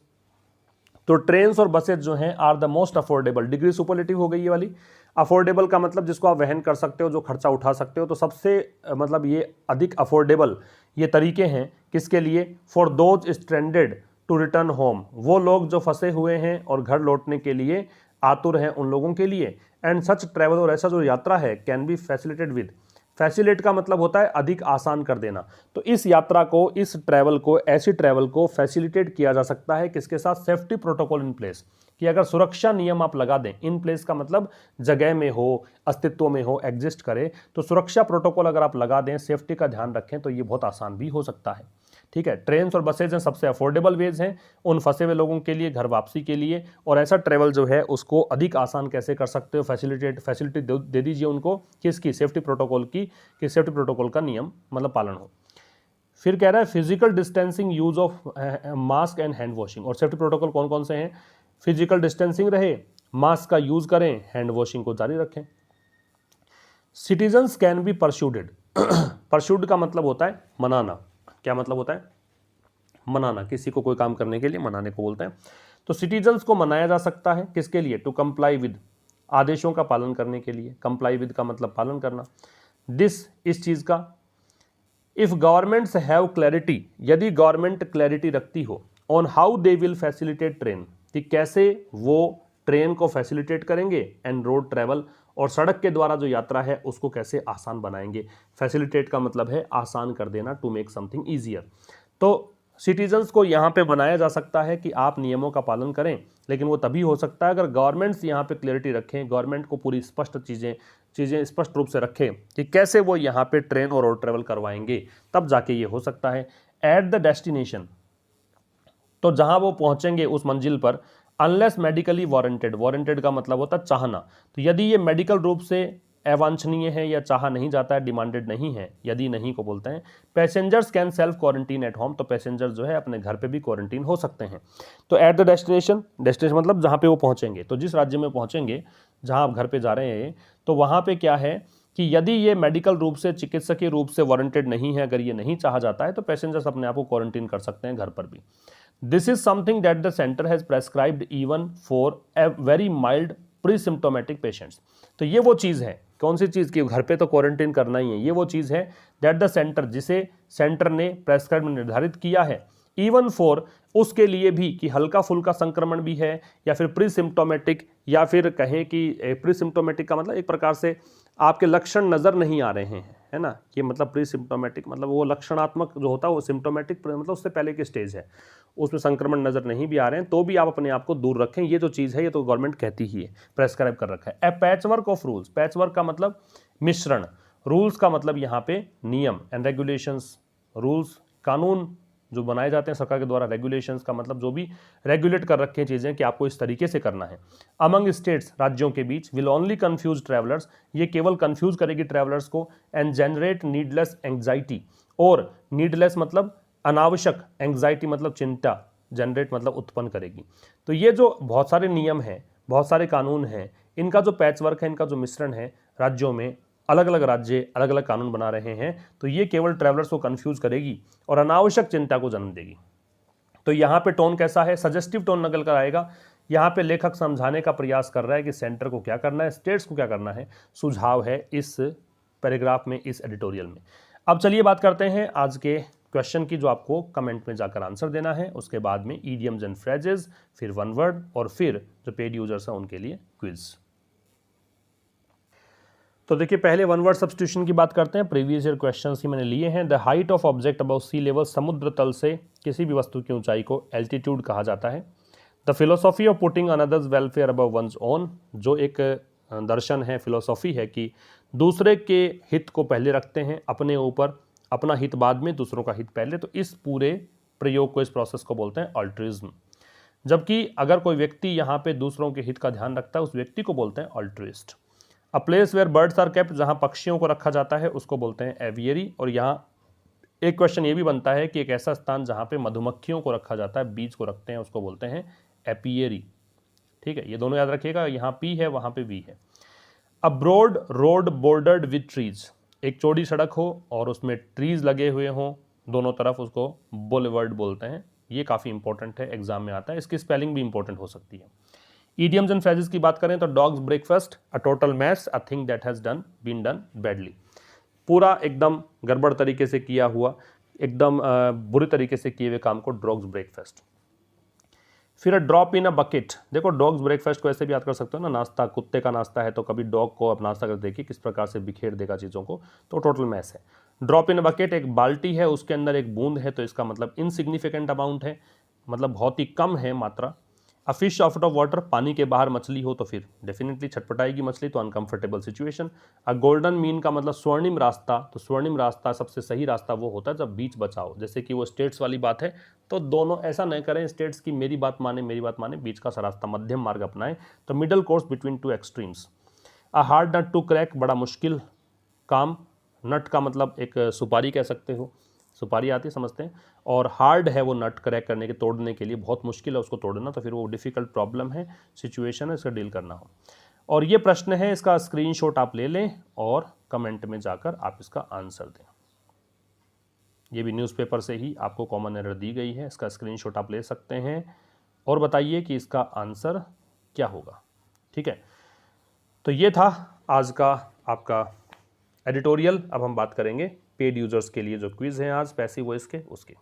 तो ट्रेन्स और बसेज जो हैं are the most affordable, degree superlative हो गई ये वाली। अफोर्डेबल का मतलब जिसको आप वहन कर सकते हो, जो खर्चा उठा सकते हो, तो सबसे मतलब ये अधिक अफोर्डेबल ये तरीके हैं, किसके लिए, for those stranded to return home, वो लोग जो फंसे हुए हैं और घर लौटने के लिए आतुर हैं, उन लोगों के लिए। एंड सच ट्रैवल, और ऐसा जो यात्रा है, can be facilitated with, facilitate का मतलब होता है अधिक आसान कर देना। तो इस यात्रा को, इस ट्रैवल को, ऐसी ट्रैवल को फैसिलिटेट किया जा सकता है किसके साथ? सेफ्टी प्रोटोकॉल इन प्लेस, कि अगर सुरक्षा नियम आप लगा दें, इन प्लेस का मतलब जगह में हो, अस्तित्व में हो, एग्जिस्ट करे, तो सुरक्षा प्रोटोकॉल अगर आप लगा दें, सेफ्टी का ध्यान रखें, तो ये बहुत आसान भी हो सकता है। ठीक है, ट्रेन और बसेज हैं सबसे अफोर्डेबल वेज हैं उन फंसे हुए लोगों के लिए, घर वापसी के लिए, और ऐसा ट्रेवल जो है उसको अधिक आसान कैसे कर सकते हो? फैसिलिटी दे दीजिए उनको, किसकी? सेफ्टी प्रोटोकॉल की, कि सेफ्टी प्रोटोकॉल का नियम मतलब पालन हो। फिर कह रहा है physical distancing, use of mask and hand washing. और सेफ्टी प्रोटोकॉल कौन कौन से हैं? फिजिकल डिस्टेंसिंग रहे, मास्क का यूज करें, हैंड वॉशिंग को जारी रखें। Citizens can be persuaded. Persuade का मतलब होता है मनाना। क्या मतलब होता है? मनाना, किसी को कोई काम करने के लिए मनाने को बोलते हैं। तो सिटीजन्स को मनाया जा सकता है किसके लिए? टू कंप्लाई विद, आदेशों का पालन करने के लिए। कंप्लाई विद का मतलब पालन करना। दिस, इस चीज का। इफ गवर्नमेंट्स हैव क्लैरिटी, यदि गवर्नमेंट क्लैरिटी रखती हो on how they will facilitate train, कि कैसे वो ट्रेन को फैसिलिटेट करेंगे, एंड रोड ट्रैवल, और सड़क के द्वारा जो यात्रा है उसको कैसे आसान बनाएंगे। फैसिलिटेट का मतलब है आसान कर देना, टू मेक समथिंग ईजियर। तो सिटीजन्स को यहाँ पे बनाया जा सकता है कि आप नियमों का पालन करें, लेकिन वो तभी हो सकता है अगर गवर्नमेंट्स यहाँ पे क्लियरिटी रखें, गवर्नमेंट को पूरी स्पष्ट चीज़ें स्पष्ट रूप से रखें कि कैसे वो यहाँ पे ट्रेन और रोड ट्रेवल करवाएंगे, तब जाके ये हो सकता है। एट द डेस्टिनेशन, तो जहाँ वो पहुँचेंगे उस मंजिल पर, अनलेस मेडिकली वारंटेड, वारंटेड का मतलब होता है चाहना, तो यदि ये मेडिकल रूप से अवांछनीय है या चाहा नहीं जाता है, डिमांडेड नहीं है, यदि नहीं को बोलते हैं। Passengers can self quarantine at home, तो पैसेंजर जो है अपने घर पे भी क्वारंटीन हो सकते हैं। तो एट द डेस्टिनेशन, डेस्टिनेशन मतलब जहाँ पे वो पहुँचेंगे, तो जिस राज्य में पहुँचेंगे जहाँ आप घर पे जा रहे हैं, तो वहाँ पे क्या है कि यदि ये मेडिकल रूप से, चिकित्सकीय रूप से वारंटेड नहीं है, अगर ये नहीं चाहा जाता है, तो पैसेंजर्स अपने आप को क्वारंटीन कर सकते हैं घर पर भी। This is something that the centre has prescribed even for a very mild pre symptomatic patients. तो ये वो चीज़ है, कौन सी चीज़ की? घर पे तो क्वारंटीन करना ही है। ये वो चीज़ है दैट द सेंटर, जिसे सेंटर ने प्रेस्क्राइब निर्धारित किया है, इवन फॉर, उसके लिए भी, कि हल्का फुल्का संक्रमण भी है, या फिर प्री सिम्टोमेटिक, या फिर कहें कि प्री सिम्टोमेटिक का मतलब एक प्रकार से आपके लक्षण नज़र नहीं आ रहे हैं, है ना, ये मतलब प्री सिम्टोमेटिक मतलब वो लक्षणात्मक जो होता है, वो सिम्टोमेटिक मतलब उससे पहले की स्टेज है, उसमें संक्रमण नजर नहीं भी आ रहे हैं, तो भी आप अपने आप को दूर रखें। ये जो चीज़ है ये तो गवर्नमेंट कहती ही है, प्रेस्क्राइब कर रखा है। ए पैचवर्क ऑफ रूल्स, पैचवर्क का मतलब मिश्रण, रूल्स का मतलब यहाँ पे नियम, एंड रेगुलेशंस, रूल्स कानून जो बनाए जाते हैं सरकार के द्वारा, रेगुलेशंस का मतलब जो भी रेगुलेट कर रखे हैं चीज़ें कि आपको इस तरीके से करना है। अमंग स्टेट्स, राज्यों के बीच, विल ओनली कंफ्यूज ट्रैवलर्स, ये केवल कंफ्यूज करेगी ट्रैवलर्स को, एंड जनरेट नीडलेस एंग्जाइटी, और नीडलेस मतलब अनावश्यक, एंग्जाइटी मतलब चिंता, जनरेट मतलब उत्पन्न करेगी। तो ये जो बहुत सारे नियम हैं, बहुत सारे कानून हैं, इनका जो पैचवर्क है, इनका जो मिश्रण है, राज्यों में अलग अलग राज्य अलग अलग कानून बना रहे हैं, तो ये केवल ट्रैवलर्स को कंफ्यूज करेगी और अनावश्यक चिंता को जन्म देगी। तो यहाँ पे टोन कैसा है? सजेस्टिव टोन नकल कर आएगा। यहाँ पे लेखक समझाने का प्रयास कर रहा है कि सेंटर को क्या करना है, स्टेट्स को क्या करना है, सुझाव है इस पैराग्राफ में, इस एडिटोरियल में। अब चलिए बात करते हैं आज के क्वेश्चन की, जो आपको कमेंट में जाकर आंसर देना है। उसके बाद में ईडियम्स एंड फ्रेजेस, फिर वन वर्ड, और फिर जो पेड यूजर्स हैं उनके लिए क्विज। तो देखिए पहले वन वर्ड सब्स्टिट्यूशन की बात करते हैं। प्रीवियस ईयर क्वेश्चंस ही मैंने लिए हैं। The height of object above sea level, समुद्र तल से किसी भी वस्तु की ऊंचाई को एल्टीट्यूड कहा जाता है। The philosophy of putting another's welfare above one's own, जो एक दर्शन है, फिलोसॉफी है कि दूसरे के हित को पहले रखते हैं, अपने ऊपर, अपना हित बाद में, दूसरों का हित पहले। तो इस पूरे प्रयोग को, इस प्रोसेस को बोलते हैं अल्ट्रुइज्म। जबकि अगर कोई व्यक्ति यहाँ पे दूसरों के हित का ध्यान रखता है, उस व्यक्ति को बोलते हैं altruist. A place where birds are kept, जहाँ पक्षियों को रखा जाता है, उसको बोलते हैं एवियरी। और यहाँ एक क्वेश्चन ये भी बनता है कि एक ऐसा स्थान जहाँ पे मधुमक्खियों को रखा जाता है, बीज को रखते हैं, उसको बोलते हैं एपियरी। ठीक है, ये दोनों याद रखिएगा, यहाँ पी है वहाँ पे वी है। A broad road bordered with trees, एक चौड़ी सड़क हो और उसमें ट्रीज लगे हुए हों दोनों तरफ, उसको बुलेवर्ड बोलते हैं। ये काफ़ी इंपॉर्टेंट है, एग्जाम में आता है, इसकी स्पेलिंग भी इंपॉर्टेंट हो सकती है। ईडियम्स एंड फ्रेजेस की बात करें तो dog's breakfast, a total mess, a thing that has been done badly, पूरा एकदम गड़बड़ तरीके से किया हुआ, एकदम बुरी तरीके से किए हुए काम को डॉग्स ब्रेकफास्ट। फिर ड्रॉप इन अ बकेट, देखो डॉग्स ब्रेकफास्ट को ऐसे भी याद कर सकते हो ना, नाश्ता कुत्ते का नाश्ता है तो कभी डॉग को आप नाश्ता कर देखिए किस प्रकार से बिखेर देगा चीज़ों को, तो टोटल मैस है। ड्रॉप इन अ बकेट, एक बाल्टी है उसके अंदर एक बूंद है तो इसका मतलब इनसिग्निफिकेंट अमाउंट है, मतलब बहुत ही कम है मात्रा। A fish out of water, पानी के बाहर मछली हो तो फिर डेफिनेटली छटपटाएगी मछली, तो अनकंफर्टेबल सिचुएशन। अ गोल्डन मीन का मतलब स्वर्णिम रास्ता, तो स्वर्णिम रास्ता सबसे सही रास्ता वो होता है जब बीच बचाओ, जैसे कि वो स्टेट्स वाली बात है, तो दोनों ऐसा नहीं करें स्टेट्स की मेरी बात माने बीच का सा रास्ता मध्यम मार्ग अपनाएं, तो middle course between two extremes. A hard nut to crack, बड़ा मुश्किल काम, नट का मतलब एक सुपारी कह सकते हो, सुपारी आती है समझते हैं, और हार्ड है वो नट क्रैक करने के, तोड़ने के लिए बहुत मुश्किल है उसको तोड़ना, तो फिर वो डिफिकल्ट प्रॉब्लम है, सिचुएशन है, इसका डील करना हो। और ये प्रश्न है, इसका स्क्रीनशॉट आप ले लें और कमेंट में जाकर आप इसका आंसर दें। ये भी न्यूज़पेपर से ही आपको कॉमन एरर दी गई है, इसका स्क्रीनशॉट आप ले सकते हैं और बताइए कि इसका आंसर क्या होगा। ठीक है, तो ये था आज का आपका एडिटोरियल। अब हम बात करेंगे पेड यूजर्स के लिए जो क्विज है आज पैसिव वॉइस के उसके।